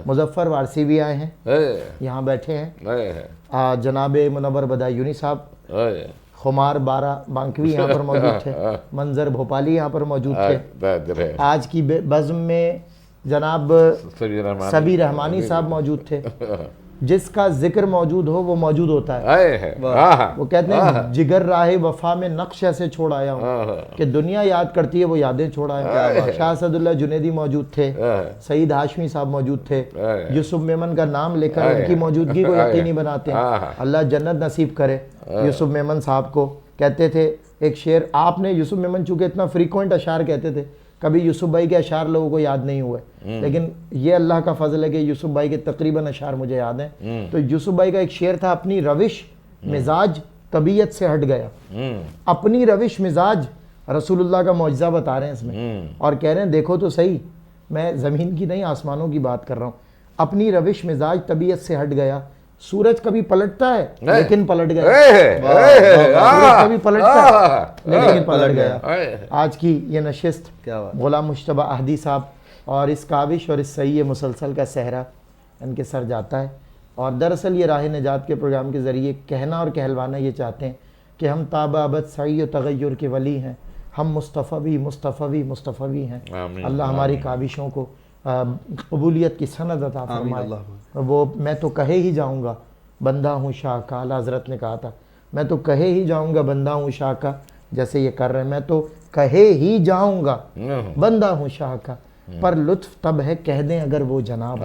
مظفر وارسی بھی آئے ہیں، یہاں بیٹھے ہیں، جناب منور بدایونی صاحب، خمار بارہ بانکوی یہاں پر موجود تھے، منظر بھوپالی یہاں پر موجود تھے، آج کی بزم میں جناب سبی رحمانی صاحب موجود تھے، جس کا ذکر موجود ہو وہ موجود ہوتا ہے. وہ کہتے ہیں جگر راہ وفا میں نقش ایسے چھوڑ آیا ہوں کہ دنیا یاد کرتی ہے وہ یادیں چھوڑ آیا ہوں. شاہ اسد اللہ جنیدی موجود تھے, سعید ہاشمی صاحب موجود تھے, یوسف میمن کا نام لے کر ان کی موجودگی کو یقینی بناتے ہیں. اللہ جنت نصیب کرے یوسف میمن صاحب کو. کہتے تھے ایک شعر, آپ نے یوسف میمن چونکہ اتنا فریکوینٹ اشعار کہتے تھے, کبھی یوسف بھائی کے اشعار لوگوں کو یاد نہیں ہوئے, لیکن یہ اللہ کا فضل ہے کہ یوسف بھائی کے تقریباً اشعار مجھے یاد ہیں. تو یوسف بھائی کا ایک شعر تھا, اپنی روش مزاج طبیعت سے ہٹ گیا. اپنی روش مزاج, رسول اللہ کا معجزہ بتا رہے ہیں اس میں, اور کہہ رہے ہیں دیکھو تو صحیح, میں زمین کی نہیں آسمانوں کی بات کر رہا ہوں. اپنی روش مزاج طبیعت سے ہٹ گیا. سورج کبھی پلٹتا ہے لیکن پلٹ گیا. سورج کبھی پلٹتا ہے لیکن پلٹ گیا. آج کی یہ نشست غلام مجتبیٰ احدی صاحب اور اس کاوش اور اس صحیح مسلسل کا صحرا ان کے سر جاتا ہے. اور دراصل یہ راہ نجات کے پروگرام کے ذریعے کہنا اور کہلوانا یہ چاہتے ہیں کہ ہم تابع ابد سعی و تغیر کے ولی ہیں, ہم مصطفی ہیں. اللہ ہماری کاوشوں کو قبولیت کی سند عطا فرمائے. وہ میں تو کہے ہی جاؤں گا بندہ ہوں شاہ کا, اعلیٰ حضرت نے کہا تھا میں تو کہے ہی جاؤں گا بندہ ہوں شاہ کا, جیسے یہ کر رہے ہیں میں تو کہے ہی جاؤں گا بندہ ہوں شاہ کا, پر لطف تب ہے کہہ دیں اگر وہ جناب,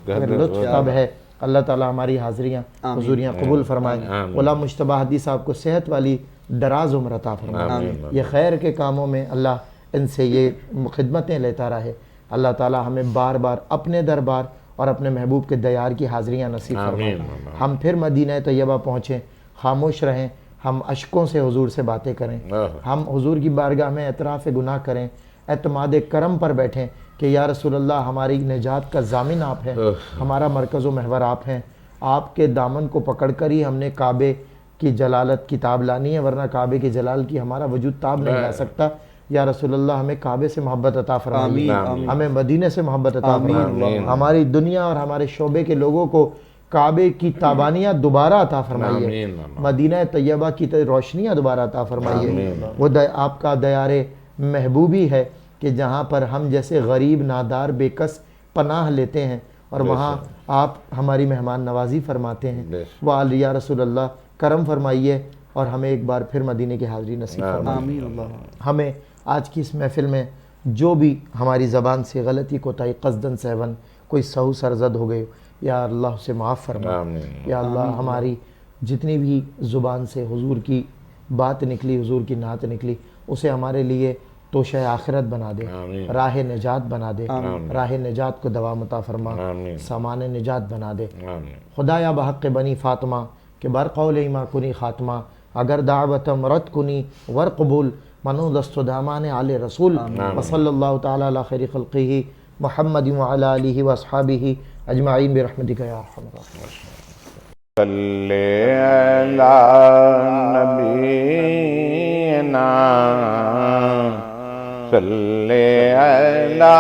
لطف تب ہے. اللہ تعالیٰ ہماری حاضریاں حضوریاں قبول فرمائے. غلام مجتبیٰ احدی صاحب کو صحت والی دراز عمر عطا فرمائے. یہ خیر کے کاموں میں اللہ ان سے یہ خدمتیں لیتا رہے. اللہ تعالیٰ ہمیں بار بار اپنے دربار اور اپنے محبوب کے دیار کی حاضریاں نصیب فرمائے. ہم پھر مدینہ طیبہ پہنچیں, خاموش رہیں, ہم اشکوں سے حضور سے باتیں کریں, ہم حضور کی بارگاہ میں اعتراف گناہ کریں, اعتماد کرم پر بیٹھیں کہ یا رسول اللہ ہماری نجات کا ضامن آپ ہیں, ہمارا مرکز و محور آپ ہیں. آپ کے دامن کو پکڑ کر ہی ہم نے کعبے کی جلالت کی تاب لانی ہے, ورنہ کعبے کی جلال کی ہمارا وجود تاب نہیں لا سکتا. یا رسول اللہ ہمیں کعبے سے محبت عطا فرمائیے, ہمیں مدینے سے محبت عطا فرمائیے, ہماری دنیا اور ہمارے شعبے کے لوگوں کو کعبے کی تابانیاں دوبارہ عطا فرمائیے, مدینہ طیبہ کی روشنیاں دوبارہ عطا فرمائیے. وہ آپ کا دیار محبوبی ہے کہ جہاں پر ہم جیسے غریب نادار بے کس پناہ لیتے ہیں اور وہاں آپ ہماری مہمان نوازی فرماتے ہیں. وہ یا رسول اللہ کرم فرمائیے اور ہمیں ایک بار پھر مدینے کی حاضری نصیب فرمائیے. ہمیں آج کی اس محفل میں جو بھی ہماری زبان سے غلطی کوتاہی قصداً سہون کوئی سہو سرزد ہو گئے, یا اللہ اسے معاف فرما. یا اللہ ہماری جتنی بھی زبان سے حضور کی بات نکلی, حضور کی نعت نکلی, اسے ہمارے لیے توشہ آخرت بنا دے, راہ نجات بنا دے, راہ نجات کو دوام عطا فرما, سامان نجات بنا دے. خدایا بحق بنی فاطمہ کہ بر قول ما کنی خاتمہ, اگر دعوتم رد کنی ور قبول, منو دست دامان آل رسول. وصلی اللہ تعالی علی خیر خلقہ محمد وعلی آلہ واصحابہ اجمعین برحمتک یا ارحم الراحمین. صلی علی نبینا صلی علی